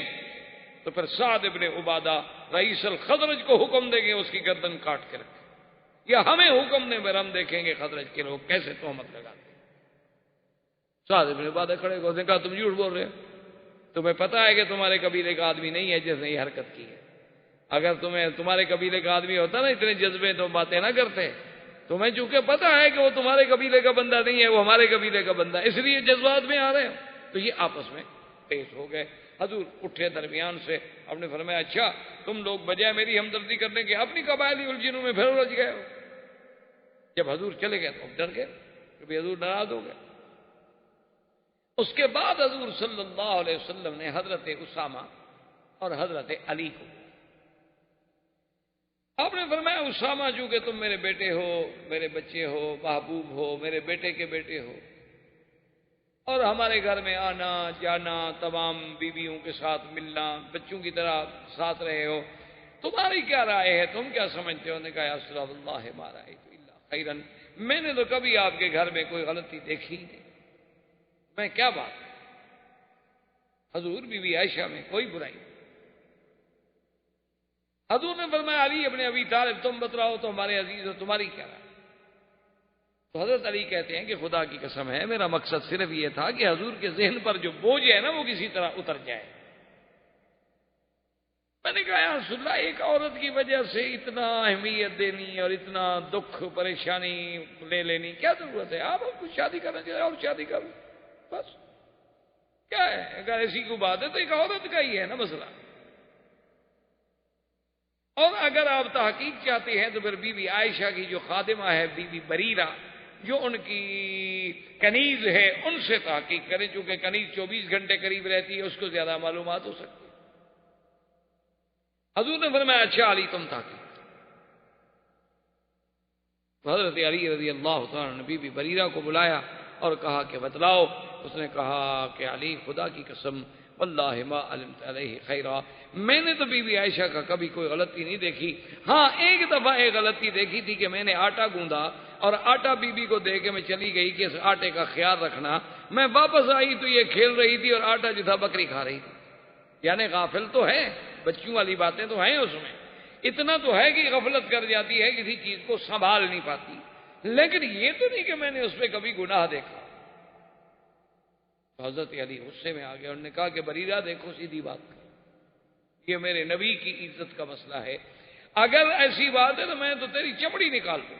Speaker 2: تو پھر سعد ابن عبادہ رئیس الخزرج کو حکم دیں گے اس کی گردن کاٹ کے رکھیں، یا ہمیں حکم دیں پھر ہم دیکھیں گے خزرج کے لوگ کیسے تہمت لگاتے ہیں۔ سعد ابن عبادہ کھڑے کو، اس نے کہا تم جھوٹ بول رہے ہو، تمہیں پتا ہے کہ تمہارے قبیلے کا آدمی نہیں ہے جس نے یہ حرکت کی ہے، اگر تمہارے قبیلے کا آدمی ہوتا نا اتنے جذبے تو باتیں نہ کرتے، تمہیں چونکہ پتا ہے کہ وہ تمہارے قبیلے کا بندہ نہیں ہے، وہ ہمارے قبیلے کا بندہ ہے، اس لیے جذبات میں آ رہے ہیں۔ تو یہ آپس میں پیش ہو گئے، حضور اٹھے درمیان سے، آپ نے فرمایا اچھا تم لوگ بجائے میری ہمدردی کرنے کے اپنی قبائلی الجھنوں میں پھر الجھ گئے ہو۔ جب حضور چلے گئے تو ڈر گئے کہ حضور ناراض ہو گئے۔ اس کے بعد حضور صلی اللہ علیہ وسلم نے حضرت اسامہ اور حضرت علی کو، آپ نے فرمایا اسامہ چونکہ تم میرے بیٹے ہو، میرے بچے ہو، محبوب ہو، میرے بیٹے کے بیٹے ہو، اور ہمارے گھر میں آنا جانا، تمام بیویوں کے ساتھ ملنا، بچوں کی طرح ساتھ رہے ہو، تمہاری کیا رائے ہے، تم کیا سمجھتے ہو؟ نے کہا یا رسول اللہ ما رأیت الا خیرا، میں نے تو کبھی آپ کے گھر میں کوئی غلطی دیکھی نہیں، میں کیا بات، حضور بی بی عائشہ میں کوئی برائی نہیں۔ حضور نے فرمایا علی ابن ابی طالب تم بتلاؤ تو ہمارے عزیز ہو، تمہاری کیا رائے؟ تو حضرت علی کہتے ہیں کہ خدا کی قسم ہے میرا مقصد صرف یہ تھا کہ حضور کے ذہن پر جو بوجھ ہے نا وہ کسی طرح اتر جائے۔ میں نے کہا یا رسول اللہ ایک عورت کی وجہ سے اتنا اہمیت دینی اور اتنا دکھ پریشانی لے لینی کیا ضرورت ہے؟ آپ کچھ شادی کرنا چاہیے اور شادی کر لو، بس کیا ہے؟ اگر ایسی کوئی بات ہے تو ایک عورت کا ہی ہے نا مسئلہ، اور اگر آپ تحقیق چاہتے ہیں تو پھر بی بی عائشہ کی جو خادمہ ہے بی بی بریرہ جو ان کی کنیز ہے ان سے تحقیق کریں، چونکہ کنیز 24 گھنٹے قریب رہتی ہے، اس کو زیادہ معلومات ہو سکتی ہے۔ حضور نے فرمایا اچھا علی تم تحقیق۔ حضرت علی رضی اللہ تعالیٰ نے بی بی بریرہ کو بلایا اور کہا کہ بتلاؤ۔ اس نے کہا کہ علی خدا کی قسم واللہ ما علمت علیہ خیرا، میں نے تو بی بی عائشہ کا کبھی کوئی غلطی نہیں دیکھی، ہاں ایک دفعہ ایک غلطی دیکھی تھی کہ میں نے آٹا گوندا اور آٹا بی بی کو دے کے میں چلی گئی کہ اس آٹے کا خیال رکھنا، میں واپس آئی تو یہ کھیل رہی تھی اور آٹا جو تھا بکری کھا رہی تھی، یعنی غافل تو ہے، بچوں والی باتیں تو ہیں اس میں، اتنا تو ہے کہ غفلت کر جاتی ہے، کسی چیز کو سنبھال نہیں پاتی، لیکن یہ تو نہیں کہ میں نے اس پہ کبھی گناہ دیکھا۔ حضرت علی غصے میں آ گئے، انہوں نے کہا کہ بریرہ دیکھو سیدھی بات کر، یہ میرے نبی کی عزت کا مسئلہ ہے، اگر ایسی بات ہے تو میں تو تیری چمڑی نکال دوں۔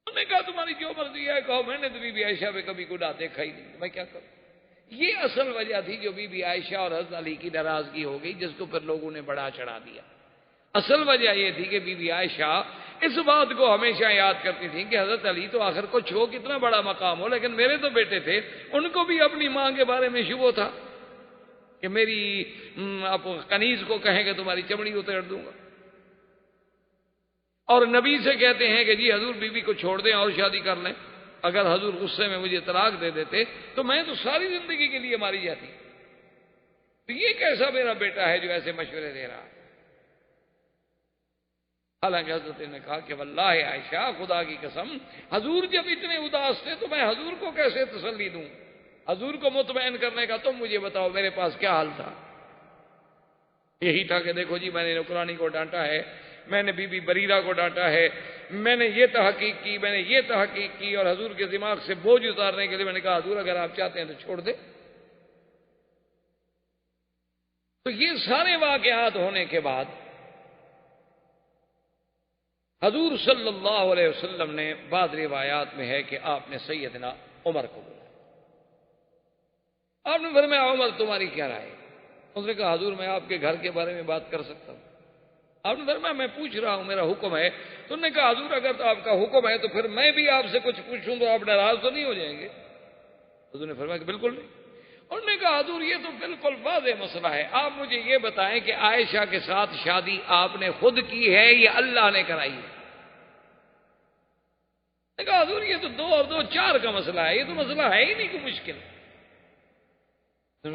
Speaker 2: انہوں نے کہا تمہاری جو مرضی ہے کہو، میں نے تو بی بی عائشہ پہ کبھی گناہ دیکھا ہی نہیں، میں کیا کروں؟ یہ اصل وجہ تھی جو بی بی عائشہ اور حضرت علی کی ناراضگی ہو گئی، جس کو پھر لوگوں نے بڑا چڑھا دیا۔ اصل وجہ یہ تھی کہ بی بی عائشہ اس بات کو ہمیشہ یاد کرتی تھی کہ حضرت علی تو آخر کچھ ہو، کتنا بڑا مقام ہو، لیکن میرے تو بیٹے تھے، ان کو بھی اپنی ماں کے بارے میں شبہ تھا کہ میری اب کنیز کو کہیں کہ تمہاری چمڑی اتار دوں گا، اور نبی سے کہتے ہیں کہ جی حضور بی بی کو چھوڑ دیں اور شادی کر لیں، اگر حضور غصے میں مجھے طلاق دے دیتے تو میں تو ساری زندگی کے لیے ماری جاتی، تو یہ کیسا میرا بیٹا ہے جو ایسے مشورے دے رہا ہے؟ حالانکہ حضرت نے کہا کہ واللہ عائشہ خدا کی قسم حضور جب اتنے اداس تھے تو میں حضور کو کیسے تسلی دوں؟ حضور کو مطمئن کرنے کا تم مجھے بتاؤ میرے پاس کیا حل تھا؟ یہی تھا کہ دیکھو جی میں نے نوکرانی کو ڈانٹا ہے، میں نے بی بی بریرہ کو ڈانٹا ہے، میں نے یہ تحقیق کی، میں نے یہ تحقیق کی، اور حضور کے دماغ سے بوجھ اتارنے کے لیے میں نے کہا حضور اگر آپ چاہتے ہیں تو چھوڑ دیں۔ تو یہ سارے واقعات ہونے کے بعد حضور صلی اللہ علیہ وسلم نے بعض روایات میں ہے کہ آپ نے سیدنا عمر کو بلایا. آپ نے فرمایا عمر تمہاری کیا رائے؟ اس نے کہا حضور میں آپ کے گھر کے بارے میں بات کر سکتا ہوں. آپ نے فرمایا میں پوچھ رہا ہوں میرا حکم ہے. تو انہوں نے کہا حضور اگر تو آپ کا حکم ہے تو پھر میں بھی آپ سے کچھ پوچھوں تو آپ ناراض تو نہیں ہو جائیں گے؟ حضور نے فرمایا کہ بالکل نہیں. انہوں نے کہا حضور یہ تو بالکل واضح مسئلہ ہے, آپ مجھے یہ بتائیں کہ عائشہ کے ساتھ شادی آپ نے خود کی ہے یا اللہ نے کرائی ہے؟ نے کہا حضور یہ تو 2 اور 2 4 کا مسئلہ ہے, یہ تو مسئلہ ہے ہی نہیں کوئی مشکل.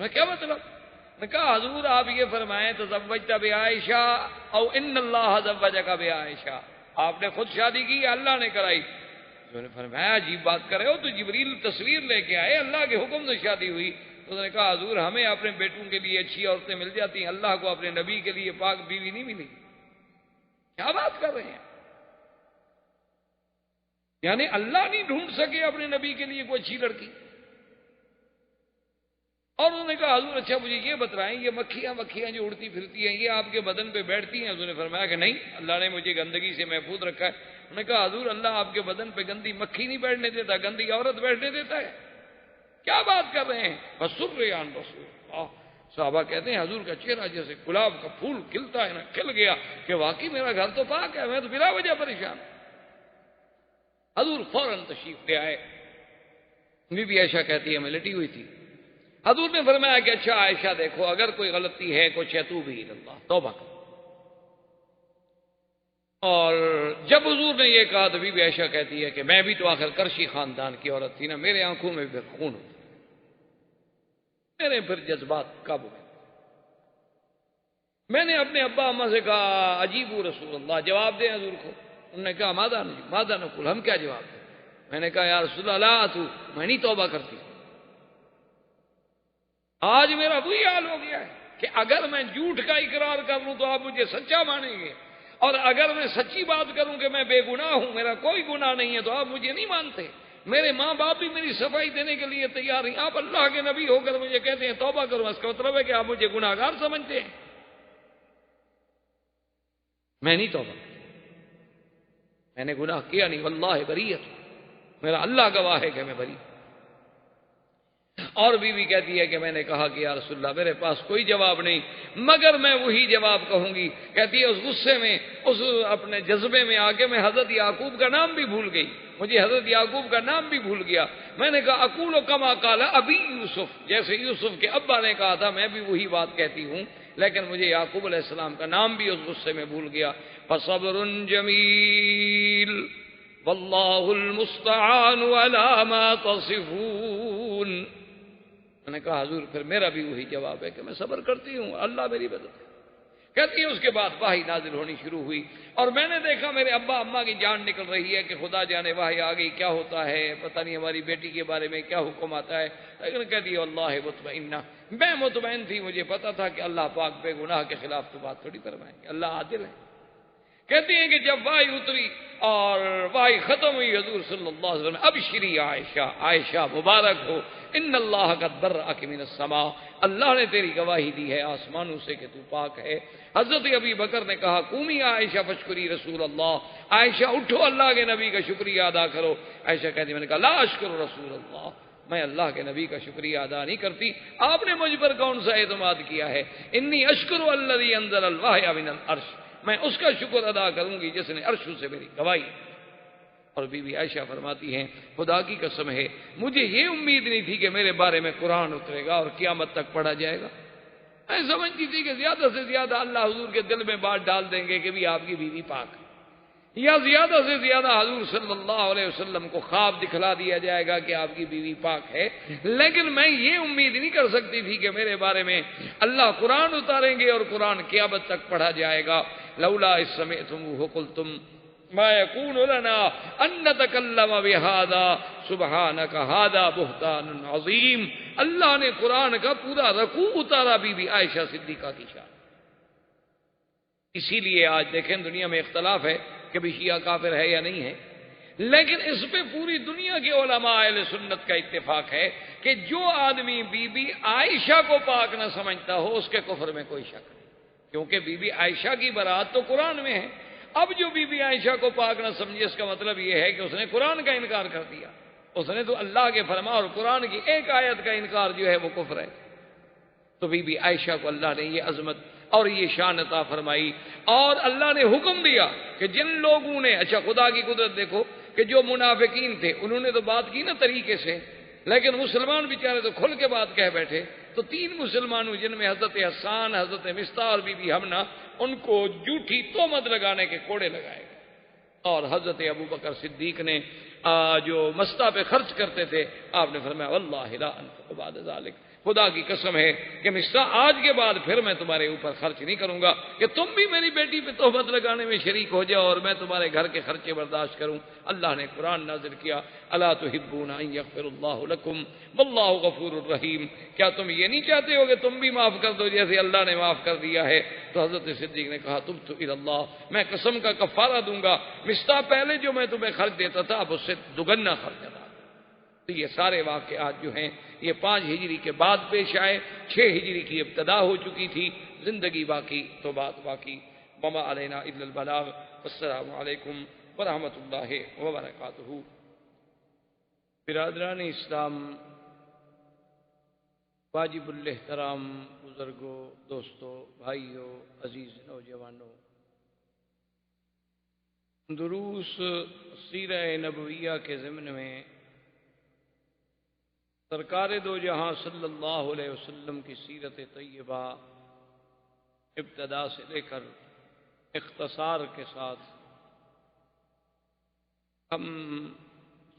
Speaker 2: کیا مطلب؟ نے کہا حضور آپ یہ فرمائیں تزوجت بعائشہ او ان اللہ زوجک بعائشہ, آپ نے خود شادی کی یا اللہ نے کرائی؟ انہوں نے فرمایا عجیب بات کر رہے ہو, تو جبریل تصویر لے کے آئے, اللہ کے حکم سے شادی ہوئی. تو انہوں نے کہا حضور ہمیں اپنے بیٹوں کے لیے اچھی عورتیں مل جاتی ہیں, اللہ کو اپنے نبی کے لیے پاک بیوی نہیں ملی. کیا بات کر رہے ہیں؟ یعنی اللہ نہیں ڈھونڈ سکے اپنے نبی کے لیے کوئی اچھی لڑکی؟ اور انہوں نے کہا حضور اچھا مجھے یہ بتائیں یہ مکھیاں جو اڑتی پھرتی ہیں یہ آپ کے بدن پہ بیٹھتی ہیں؟ حضور نے فرمایا کہ نہیں, اللہ نے مجھے گندگی سے محفوظ رکھا ہے. انہوں نے کہا حضور اللہ آپ کے بدن پہ گندی مکھی نہیں بیٹھنے دیتا, گندی عورت بیٹھنے دیتا ہے؟ کیا بات کر رہے ہیں؟ بسر یان رسول اللہ. صحابہ کہتے ہیں حضور کا چہرہ جیسے گلاب کا پھول کھلتا ہے نا, کھل گیا کہ واقعی میرا گھر تو پاک ہے, میں تو بلا وجہ پریشان. حضور فوراً تشریف لے آئے. بی بی عائشہ کہتی ہے میں لیٹی ہوئی تھی. حضور نے فرمایا کہ اچھا عائشہ دیکھو اگر کوئی غلطی ہے کچھ ہے تو بھی اللہ توبہ کر. اور جب حضور نے یہ کہا تو بی بی عائشہ کہتی ہے کہ میں بھی تو آخر کرشی خاندان کی عورت تھی نا, میرے آنکھوں میں پھر خون ہوتا, میرے پھر جذبات قابو میں نے اپنے ابا اماں سے کہا عجیب رسول اللہ جواب دیں حضور کو. انہوں نے کہا ماذا نقول, ہم کیا جواب دیں؟ میں نے کہا یا رسول اللہ تو میں نہیں توبہ کرتی. آج میرا وہی حال ہو گیا ہے کہ اگر میں جھوٹ کا اقرار کر لوں تو آپ مجھے سچا مانیں گے, اور اگر میں سچی بات کروں کہ میں بے گناہ ہوں, میرا کوئی گناہ نہیں ہے, تو آپ مجھے نہیں مانتے. میرے ماں باپ بھی میری صفائی دینے کے لیے تیار ہیں, آپ اللہ کے نبی ہو کر مجھے کہتے ہیں توبہ کرو, اس کا مطلب ہے کہ آپ مجھے گناہ گار سمجھتے ہیں. میں نہیں توبہ, میں نے گناہ کیا نہیں, واللہ بریۃ, میرا اللہ گواہ ہے کہ میں بری. اور بیوی کہتی ہے کہ میں نے کہا کہ یا رسول اللہ میرے پاس کوئی جواب نہیں مگر میں وہی جواب کہوں گی. کہتی ہے اس غصے میں, اس اپنے جذبے میں آ کے میں حضرت یعقوب کا نام بھی بھول گئی, مجھے حضرت یعقوب کا نام بھی بھول گیا. میں نے کہا اقول کما قال ابی یوسف, جیسے یوسف کے ابا نے کہا تھا میں بھی وہی بات کہتی ہوں, لیکن مجھے یعقوب علیہ السلام کا نام بھی اس غصے میں بھول گیا. فصبر جمیل واللہ المستعان علی ما تصفون. میں نے کہا حضور پھر میرا بھی وہی جواب ہے کہ میں صبر کرتی ہوں, اللہ میری مدد ہے. کہتی ہے اس کے بعد وحی نازل ہونی شروع ہوئی اور میں نے دیکھا میرے ابا اماں کی جان نکل رہی ہے کہ خدا جانے وحی آ گئی, کیا ہوتا ہے پتہ نہیں, ہماری بیٹی کے بارے میں کیا حکم آتا ہے. لیکن کہتی ہے اللہ مطمئنہ, میں مطمئن تھی, مجھے پتا تھا کہ اللہ پاک بے گناہ کے خلاف تو بات تھوڑی فرمائیں گے, اللہ عادل ہے. کہتی ہیں کہ جب وحی اتری اور وحی ختم ہوئی حضور صلی اللہ علیہ وسلم ابشری عائشہ, عائشہ مبارک ہو, ان اللہ قد برأک من السماء, اللہ نے تیری گواہی دی ہے آسمانوں سے کہ تو پاک ہے. حضرت ابی بکر نے کہا قومی عائشہ فشکری رسول اللہ, عائشہ اٹھو اللہ کے نبی کا شکریہ ادا کرو. عائشہ کہتی میں نے کہا لا اشکر رسول اللہ, میں اللہ کے نبی کا شکریہ ادا نہیں کرتی, آپ نے مجھ پر کون سا اعتماد کیا ہے. انی اشکر الذی انزل الوحی من العرش, میں اس کا شکر ادا کروں گی جس نے عرش سے میری گواہی. اور بی بی عائشہ فرماتی ہیں خدا کی قسم ہے مجھے یہ امید نہیں تھی کہ میرے بارے میں قرآن اترے گا اور قیامت تک پڑھا جائے گا. میں سمجھتی تھی کہ زیادہ سے زیادہ اللہ حضور کے دل میں بات ڈال دیں گے کہ بھی آپ کی بیوی پاک ہے, یا زیادہ سے زیادہ حضور صلی اللہ علیہ وسلم کو خواب دکھلا دیا جائے گا کہ آپ کی بیوی پاک ہے. لیکن میں یہ امید نہیں کر سکتی تھی کہ میرے بارے میں اللہ قرآن اتاریں گے اور قرآن قیامت تک پڑھا جائے گا. لولا اذ سمعتموہ قلتم ما یکون لنا ان نتکلم بہذا سبحانک ھذا بہتان عظیم. اللہ نے قرآن کا پورا رکوع اتارا بی بی عائشہ صدیقہ کی شان. اسی لیے آج دیکھیں دنیا میں اختلاف ہے کہ بھی شیعہ کافر ہے یا نہیں ہے, لیکن اس پہ پوری دنیا کے علماء اہل سنت کا اتفاق ہے کہ جو آدمی بی بی عائشہ کو پاک نہ سمجھتا ہو اس کے کفر میں کوئی شک نہیں, کیونکہ بی بی عائشہ کی برات تو قرآن میں ہے. اب جو بی بی عائشہ کو پاک نہ سمجھے اس کا مطلب یہ ہے کہ اس نے قرآن کا انکار کر دیا، اس نے تو اللہ کے فرمان اور قرآن کی ایک آیت کا انکار جو ہے وہ کفر ہے۔ تو بی بی عائشہ کو اللہ نے یہ عظمت اور یہ شان عطا فرمائی، اور اللہ نے حکم دیا کہ جن لوگوں نے، اچھا خدا کی قدرت دیکھو کہ جو منافقین تھے انہوں نے تو بات کی نا طریقے سے، لیکن مسلمان بیچارے تو کھل کے بات کہہ بیٹھے۔ تو 3 مسلمانوں جن میں حضرت حسان، حضرت مصطح اور بی بی حمنہ، ان کو جھوٹی تہمت لگانے کے کوڑے لگائے گئے، اور حضرت ابو بکر صدیق نے جو مصطح پہ خرچ کرتے تھے، آپ نے فرمایا واللہ لا انفق بعد ذلک، خدا کی قسم ہے کہ مصطح آج کے بعد پھر میں تمہارے اوپر خرچ نہیں کروں گا کہ تم بھی میری بیٹی پہ تہمت لگانے میں شریک ہو جاؤ اور میں تمہارے گھر کے خرچے برداشت کروں۔ اللہ نے قرآن نازل کیا، الا تحبون ان یغفر اللہ لکم واللہ غفور الرحیم، کیا تم یہ نہیں چاہتے ہو کہ تم بھی معاف کر دو جیسے اللہ نے معاف کر دیا ہے؟ تو حضرت صدیق نے کہا تبت الی اللہ، میں قسم کا کفارہ دوں گا، مصطح پہلے جو میں تمہیں خرچ دیتا تھا اب اس سے دگنا خرچ ادا۔ تو یہ سارے واقعات جو ہیں یہ 5 ہجری کے بعد پیش آئے، 6 ہجری کی ابتدا ہو چکی تھی، زندگی باقی تو بات باقی۔ وما علینا الا البلاغ، السلام علیکم ورحمۃ اللہ وبرکاتہ۔ برادران اسلام، واجب الاحترام بزرگوں، دوستوں، بھائیوں، عزیز نوجوانوں، دروس سیرہ نبویہ کے ضمن میں سرکار دو جہاں صلی اللہ علیہ وسلم کی سیرت طیبہ ابتدا سے لے کر اختصار کے ساتھ ہم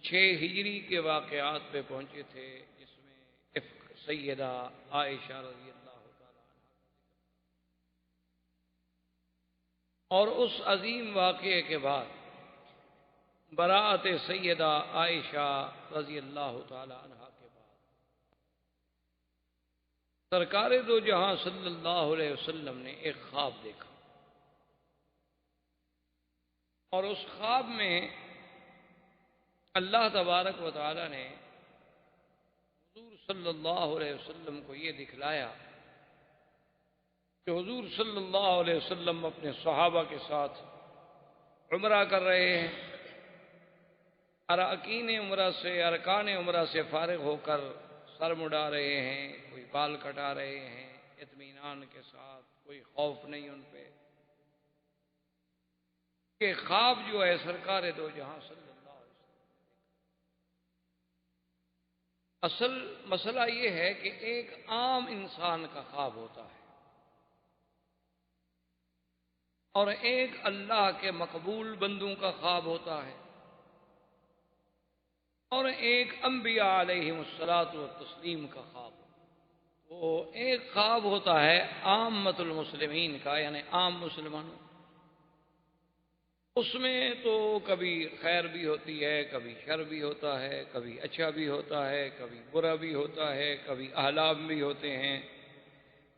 Speaker 2: 6 ہجری کے واقعات پہ پہنچے تھے، جس میں افق سیدہ عائشہ رضی اللہ تعالی عنہ، اور اس عظیم واقعے کے بعد براءت سیدہ عائشہ رضی اللہ تعالی عنہ کے بعد سرکار دو جہاں صلی اللہ علیہ وسلم نے ایک خواب دیکھا، اور اس خواب میں اللہ تبارک و تعالی نے حضور صلی اللہ علیہ وسلم کو یہ دکھلایا کہ حضور صلی اللہ علیہ وسلم اپنے صحابہ کے ساتھ عمرہ کر رہے ہیں، اراکین عمرہ سے، ارکان عمرہ سے فارغ ہو کر سر مڈا رہے ہیں، کوئی بال کٹا رہے ہیں اطمینان کے ساتھ، کوئی خوف نہیں ان پہ۔ کہ خواب جو ہے سرکار دو جہاں صلی اللہ علیہ وسلم، اصل مسئلہ یہ ہے کہ ایک عام انسان کا خواب ہوتا ہے اور ایک اللہ کے مقبول بندوں کا خواب ہوتا ہے، اور ایک انبیاء علیہم الصلاۃ والتسلیم کا خواب ہوتا ہے۔ تو ایک خواب ہوتا ہے عامۃ المسلمین کا، یعنی عام مسلمانوں، اس میں تو کبھی خیر بھی ہوتی ہے، کبھی شر بھی ہوتا ہے، کبھی اچھا بھی ہوتا ہے، کبھی برا بھی ہوتا ہے، کبھی احلام بھی ہوتے ہیں،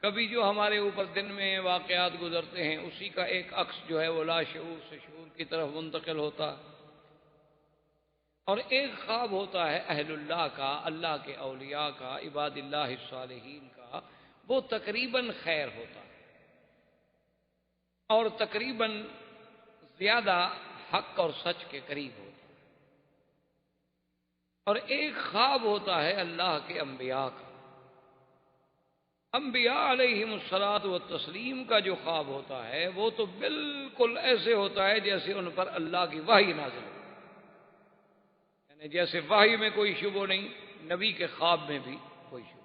Speaker 2: کبھی جو ہمارے اوپر دن میں واقعات گزرتے ہیں اسی کا ایک عکس جو ہے وہ لا شعور سے شعور کی طرف منتقل ہوتا ہے۔ اور ایک خواب ہوتا ہے اہل اللہ کا، اللہ کے اولیاء کا، عباد اللہ الصالحین کا، وہ تقریباً خیر ہوتا ہے اور تقریباً زیادہ حق اور سچ کے قریب ہوتا ہے۔ اور ایک خواب ہوتا ہے اللہ کے انبیاء کا، انبیاء علیہم الصلاۃ والتسلیم کا جو خواب ہوتا ہے وہ تو بالکل ایسے ہوتا ہے جیسے ان پر اللہ کی وحی نازل ہو، یعنی جیسے وحی میں کوئی شبہ نہیں، نبی کے خواب میں بھی کوئی شبہ۔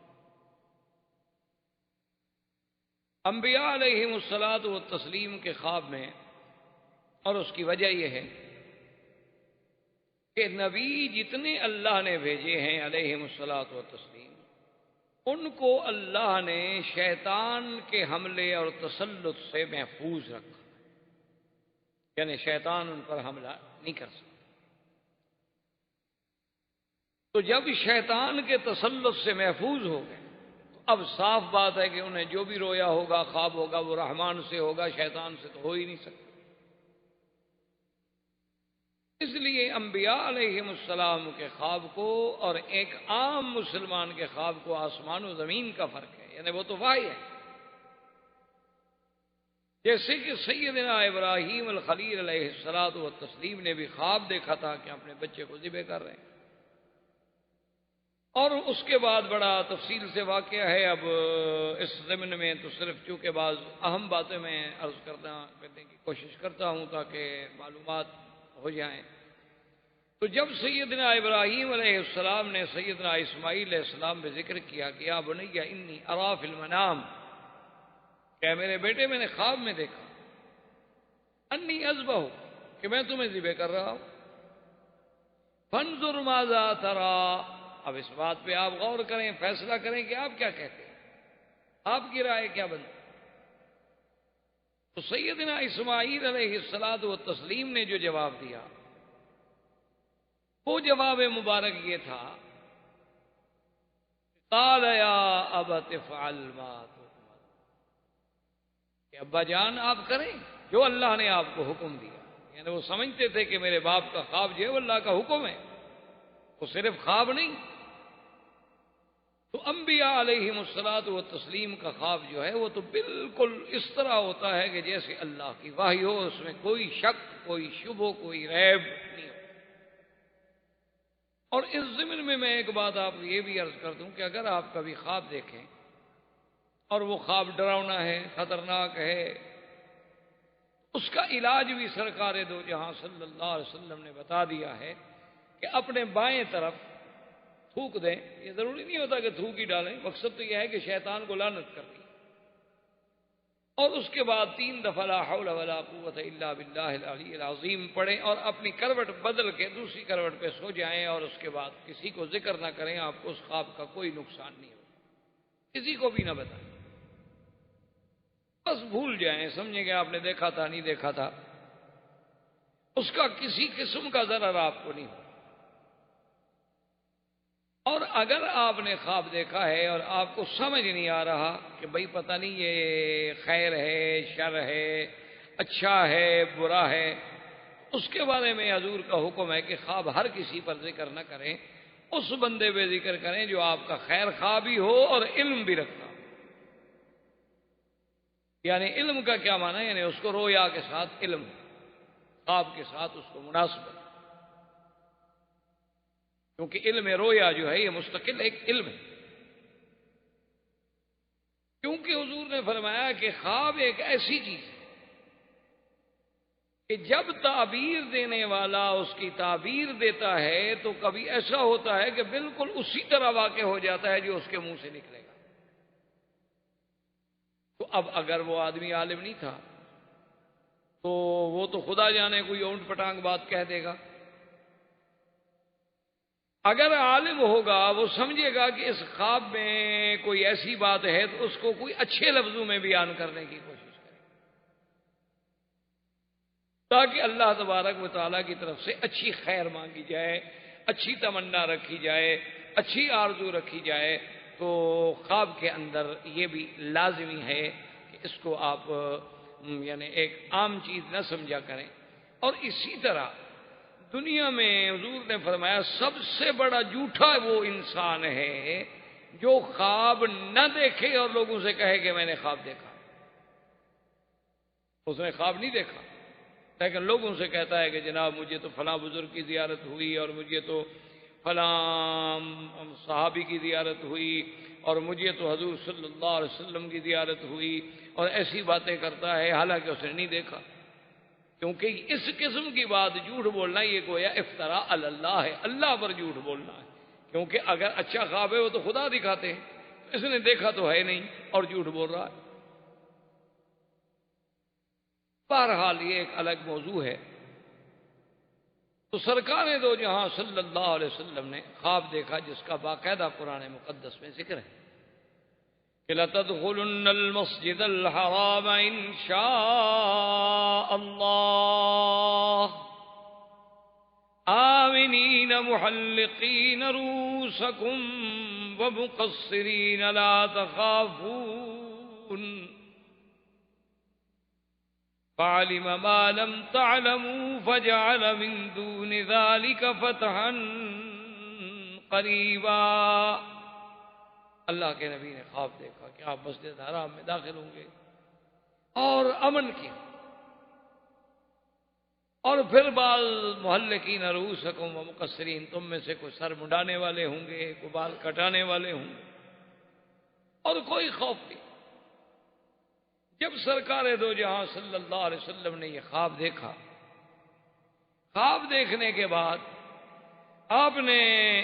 Speaker 2: انبیاء علیہم الصلاۃ والتسلیم کے خواب میں، اور اس کی وجہ یہ ہے کہ نبی جتنے اللہ نے بھیجے ہیں علیہم الصلاۃ والتسلیم، ان کو اللہ نے شیطان کے حملے اور تسلط سے محفوظ رکھا، یعنی شیطان ان پر حملہ نہیں کر سکتا۔ تو جب شیطان کے تسلط سے محفوظ ہو گئے تو اب صاف بات ہے کہ انہیں جو بھی رویا ہوگا، خواب ہوگا، وہ رحمان سے ہوگا، شیطان سے تو ہو ہی نہیں سکتا۔ اس لیے انبیاء علیہم السلام کے خواب کو اور ایک عام مسلمان کے خواب کو آسمان و زمین کا فرق ہے، یعنی وہ تو وحی ہے۔ جیسے کہ سیدنا ابراہیم الخلیل علیہ الصلوۃ والتسلیم نے بھی خواب دیکھا تھا کہ اپنے بچے کو ذبح کر رہے ہیں، اور اس کے بعد بڑا تفصیل سے واقعہ ہے۔ اب اس ضمن میں تو صرف چونکہ بعض اہم باتیں میں عرض کرنے کی کوشش کرتا ہوں تاکہ معلومات ہو جائیں۔ تو جب سیدنا ابراہیم علیہ السلام نے سیدنا اسماعیل علیہ السلام پہ ذکر کیا کہ یا بنی انی ارا فی المنام، کہ میرے بیٹے میں نے خواب میں دیکھا، انی اذبح، کہ میں تمہیں ذبح کر رہا ہوں، فانظر ماذا تری، اب اس بات پہ آپ غور کریں، فیصلہ کریں کہ آپ کیا کہتے ہیں، آپ کی رائے کیا بنتی۔ تو سیدنا اسماعیل علیہ الصلوۃ والتسلیم نے جو جواب دیا وہ جواب مبارک یہ تھا، قال یا ابت افعل ما تؤمر، کہ ابا جان آپ کریں جو اللہ نے آپ کو حکم دیا۔ یعنی وہ سمجھتے تھے کہ میرے باپ کا خواب جو ہے وہ اللہ کا حکم ہے، وہ صرف خواب نہیں۔ تو انبیاء علیہم الصلوۃ والتسلیم کا خواب جو ہے وہ تو بالکل اس طرح ہوتا ہے کہ جیسے اللہ کی وحی ہو، اس میں کوئی شک، کوئی شبہ، کوئی ریب نہیں ہو۔ اور اس ضمن میں ایک بات آپ کو یہ بھی عرض کر دوں کہ اگر آپ کبھی خواب دیکھیں اور وہ خواب ڈراؤنا ہے، خطرناک ہے، اس کا علاج بھی سرکار دو جہاں صلی اللہ علیہ وسلم نے بتا دیا ہے کہ اپنے بائیں طرف تھوک دیں۔ یہ ضروری نہیں ہوتا کہ تھوک ہی ڈالیں، مقصد تو یہ ہے کہ شیطان کو لعنت کر دی، اور اس کے بعد 3 دفعہ لا حول ولا قوت الا باللہ العلی العظیم پڑھیں، اور اپنی کروٹ بدل کے دوسری کروٹ پہ سو جائیں، اور اس کے بعد کسی کو ذکر نہ کریں، آپ کو اس خواب کا کوئی نقصان نہیں ہوگا، کسی کو بھی نہ بتائیں، بس بھول جائیں، سمجھیں کہ آپ نے دیکھا تھا، نہیں دیکھا تھا، اس کا کسی قسم کا ضرر آپ کو نہیں ہوگا۔ اور اگر آپ نے خواب دیکھا ہے اور آپ کو سمجھ نہیں آ رہا کہ بھئی پتہ نہیں یہ خیر ہے، شر ہے، اچھا ہے، برا ہے، اس کے بارے میں حضور کا حکم ہے کہ خواب ہر کسی پر ذکر نہ کریں، اس بندے پہ ذکر کریں جو آپ کا خیر خواہ بھی ہو اور علم بھی رکھتا ہو۔ یعنی علم کا کیا معنی ہے؟ یعنی اس کو رویا کے ساتھ علم، خواب کے ساتھ اس کو مناسبت، کیونکہ علم رویا جو ہے یہ مستقل ایک علم ہے، کیونکہ حضور نے فرمایا کہ خواب ایک ایسی چیز ہے کہ جب تعبیر دینے والا اس کی تعبیر دیتا ہے تو کبھی ایسا ہوتا ہے کہ بالکل اسی طرح واقع ہو جاتا ہے جو اس کے منہ سے نکلے گا۔ تو اب اگر وہ آدمی عالم نہیں تھا تو وہ تو خدا جانے کوئی اونٹ پٹانگ بات کہہ دے گا، اگر عالم ہوگا وہ سمجھے گا کہ اس خواب میں کوئی ایسی بات ہے تو اس کو کوئی اچھے لفظوں میں بیان کرنے کی کوشش کرے، تاکہ اللہ تبارک و تعالیٰ کی طرف سے اچھی خیر مانگی جائے، اچھی تمنا رکھی جائے، اچھی آرزو رکھی جائے۔ تو خواب کے اندر یہ بھی لازمی ہے کہ اس کو آپ یعنی ایک عام چیز نہ سمجھا کریں۔ اور اسی طرح دنیا میں حضور نے فرمایا سب سے بڑا جھوٹا وہ انسان ہے جو خواب نہ دیکھے اور لوگوں سے کہے کہ میں نے خواب دیکھا۔ اس نے خواب نہیں دیکھا لیکن لوگوں سے کہتا ہے کہ جناب مجھے تو فلاں بزرگ کی زیارت ہوئی، اور مجھے تو فلاں صحابی کی زیارت ہوئی، اور مجھے تو حضور صلی اللہ علیہ وسلم کی زیارت ہوئی، اور ایسی باتیں کرتا ہے حالانکہ اس نے نہیں دیکھا۔ کیونکہ اس قسم کی بات جھوٹ بولنا یہ گویا افتراء علی اللہ ہے، اللہ پر جھوٹ بولنا ہے، کیونکہ اگر اچھا خواب ہے وہ تو خدا دکھاتے ہیں، اس نے دیکھا تو ہے نہیں اور جھوٹ بول رہا ہے۔ بہرحال یہ ایک الگ موضوع ہے۔ تو سرکار دو جہاں صلی اللہ علیہ وسلم نے خواب دیکھا جس کا باقاعدہ قرآن مقدس میں ذکر ہے کہ لَتَدْخُلُنَّ الْمَسْجِدَ الْحَرَامَ إِنْ شَاءَ اللَّهُ آمِنِينَ مُحَلِّقِينَ رُءُوسَكُمْ وَمُقَصِّرِينَ لَا تَخَافُونَ فَعَلِمَ مَا لَمْ تَعْلَمُوا فَجَعَلَ مِن دُونِ ذَلِكَ فَتْحًا قَرِيبًا۔ اللہ کے نبی نے خواب دیکھا کہ آپ مسجد حرام میں داخل ہوں گے، اور امن کی، اور پھر بعض محلقین رؤوسکم و مقصرین، تم میں سے کوئی سر منڈانے والے ہوں گے، کوئی بال کٹانے والے ہوں گے، اور کوئی خوف نہیں۔ جب سرکار دو جہاں صلی اللہ علیہ وسلم نے یہ خواب دیکھا، خواب دیکھنے کے بعد آپ نے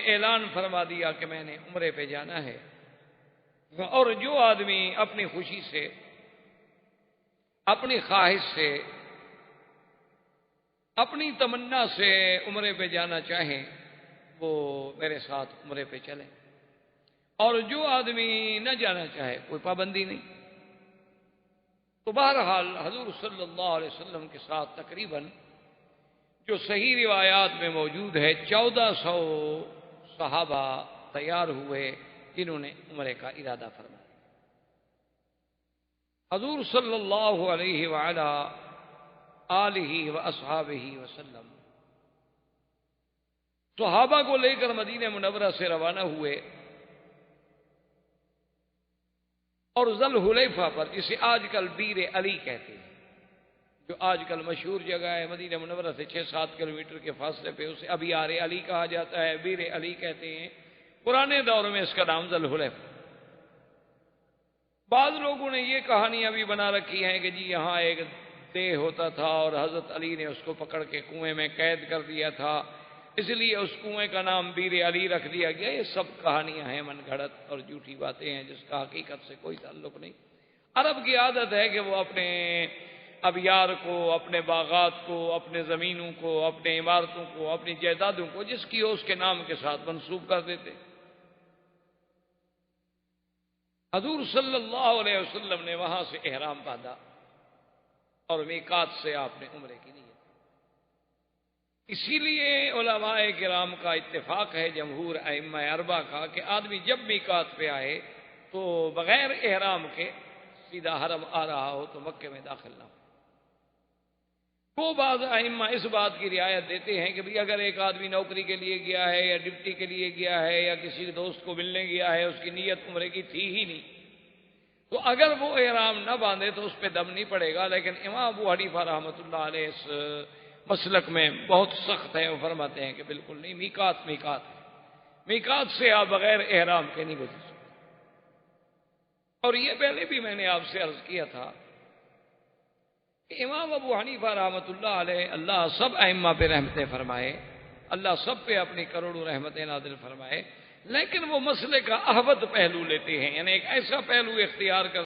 Speaker 2: اعلان فرما دیا کہ میں نے عمرے پہ جانا ہے، اور جو آدمی اپنی خوشی سے، اپنی خواہش سے، اپنی تمنا سے عمرے پہ جانا چاہیں وہ میرے ساتھ عمرے پہ چلیں، اور جو آدمی نہ جانا چاہے کوئی پابندی نہیں۔ تو بہرحال حضور صلی اللہ علیہ وسلم کے ساتھ تقریباً جو صحیح روایات میں موجود ہے 1400 صحابہ تیار ہوئے جنہوں نے عمرے کا ارادہ فرمایا۔ حضور صلی اللہ علیہ وعلا آلہ و اصحابہ وسلم صحابہ کو لے کر مدینہ منورہ سے روانہ ہوئے، اور ذوالحلیفہ پر، جسے آج کل بیر علی کہتے ہیں، جو آج کل مشہور جگہ ہے مدینہ منورہ سے 6-7 کلومیٹر کے فاصلے پہ، اسے ابیار علی کہا جاتا ہے، بیر علی کہتے ہیں، پرانے دور میں اس کا نام ذوالحلیفہ۔ بعض لوگوں نے یہ کہانیاں بھی بنا رکھی ہیں کہ جی یہاں ایک دیہ ہوتا تھا اور حضرت علی نے اس کو پکڑ کے کنویں میں قید کر دیا تھا، اس لیے اس کنویں کا نام بیر علی رکھ دیا گیا۔ یہ سب کہانیاں ہیں، من گھڑت اور جھوٹی باتیں ہیں جس کا حقیقت سے کوئی تعلق نہیں۔ عرب کی عادت ہے کہ وہ اپنے ابیار کو، اپنے باغات کو، اپنے زمینوں کو، اپنے عمارتوں کو، اپنی جائیدادوں کو جس کی ہو اس کے نام کے ساتھ منسوب کر دیتے۔ حضور صلی اللہ علیہ وسلم نے وہاں سے احرام باندھا اور میقات سے آپ نے عمرے کی نیت۔ اسی لیے علماء کرام کا اتفاق ہے، جمہور ائمہ اربعہ کا، کہ آدمی جب میقات پہ آئے تو بغیر احرام کے سیدھا حرم آ رہا ہو تو مکے میں داخل نہ ہو۔ وہ بعض ائمہ اس بات کی رعایت دیتے ہیں کہ بھی اگر ایک آدمی نوکری کے لیے گیا ہے یا ڈپٹی کے لیے گیا ہے یا کسی دوست کو ملنے گیا ہے، اس کی نیت عمرے کی تھی ہی نہیں، تو اگر وہ احرام نہ باندھے تو اس پہ دم نہیں پڑے گا۔ لیکن امام ابو حنیفہ رحمۃ اللہ علیہ اس مسلک میں بہت سخت ہیں، وہ فرماتے ہیں کہ بالکل نہیں، میقات سے آپ بغیر احرام کے نہیں گزر سکتے۔ اور یہ پہلے بھی میں نے آپ سے عرض کیا تھا کہ امام ابو حنیفہ رحمۃ اللہ علیہ، اللہ سب ائمہ پہ رحمتیں فرمائے، اللہ سب پہ اپنی کروڑوں رحمتیں نازل فرمائے، لیکن وہ مسئلے کا احوط پہلو لیتے ہیں، یعنی ایک ایسا پہلو اختیار کر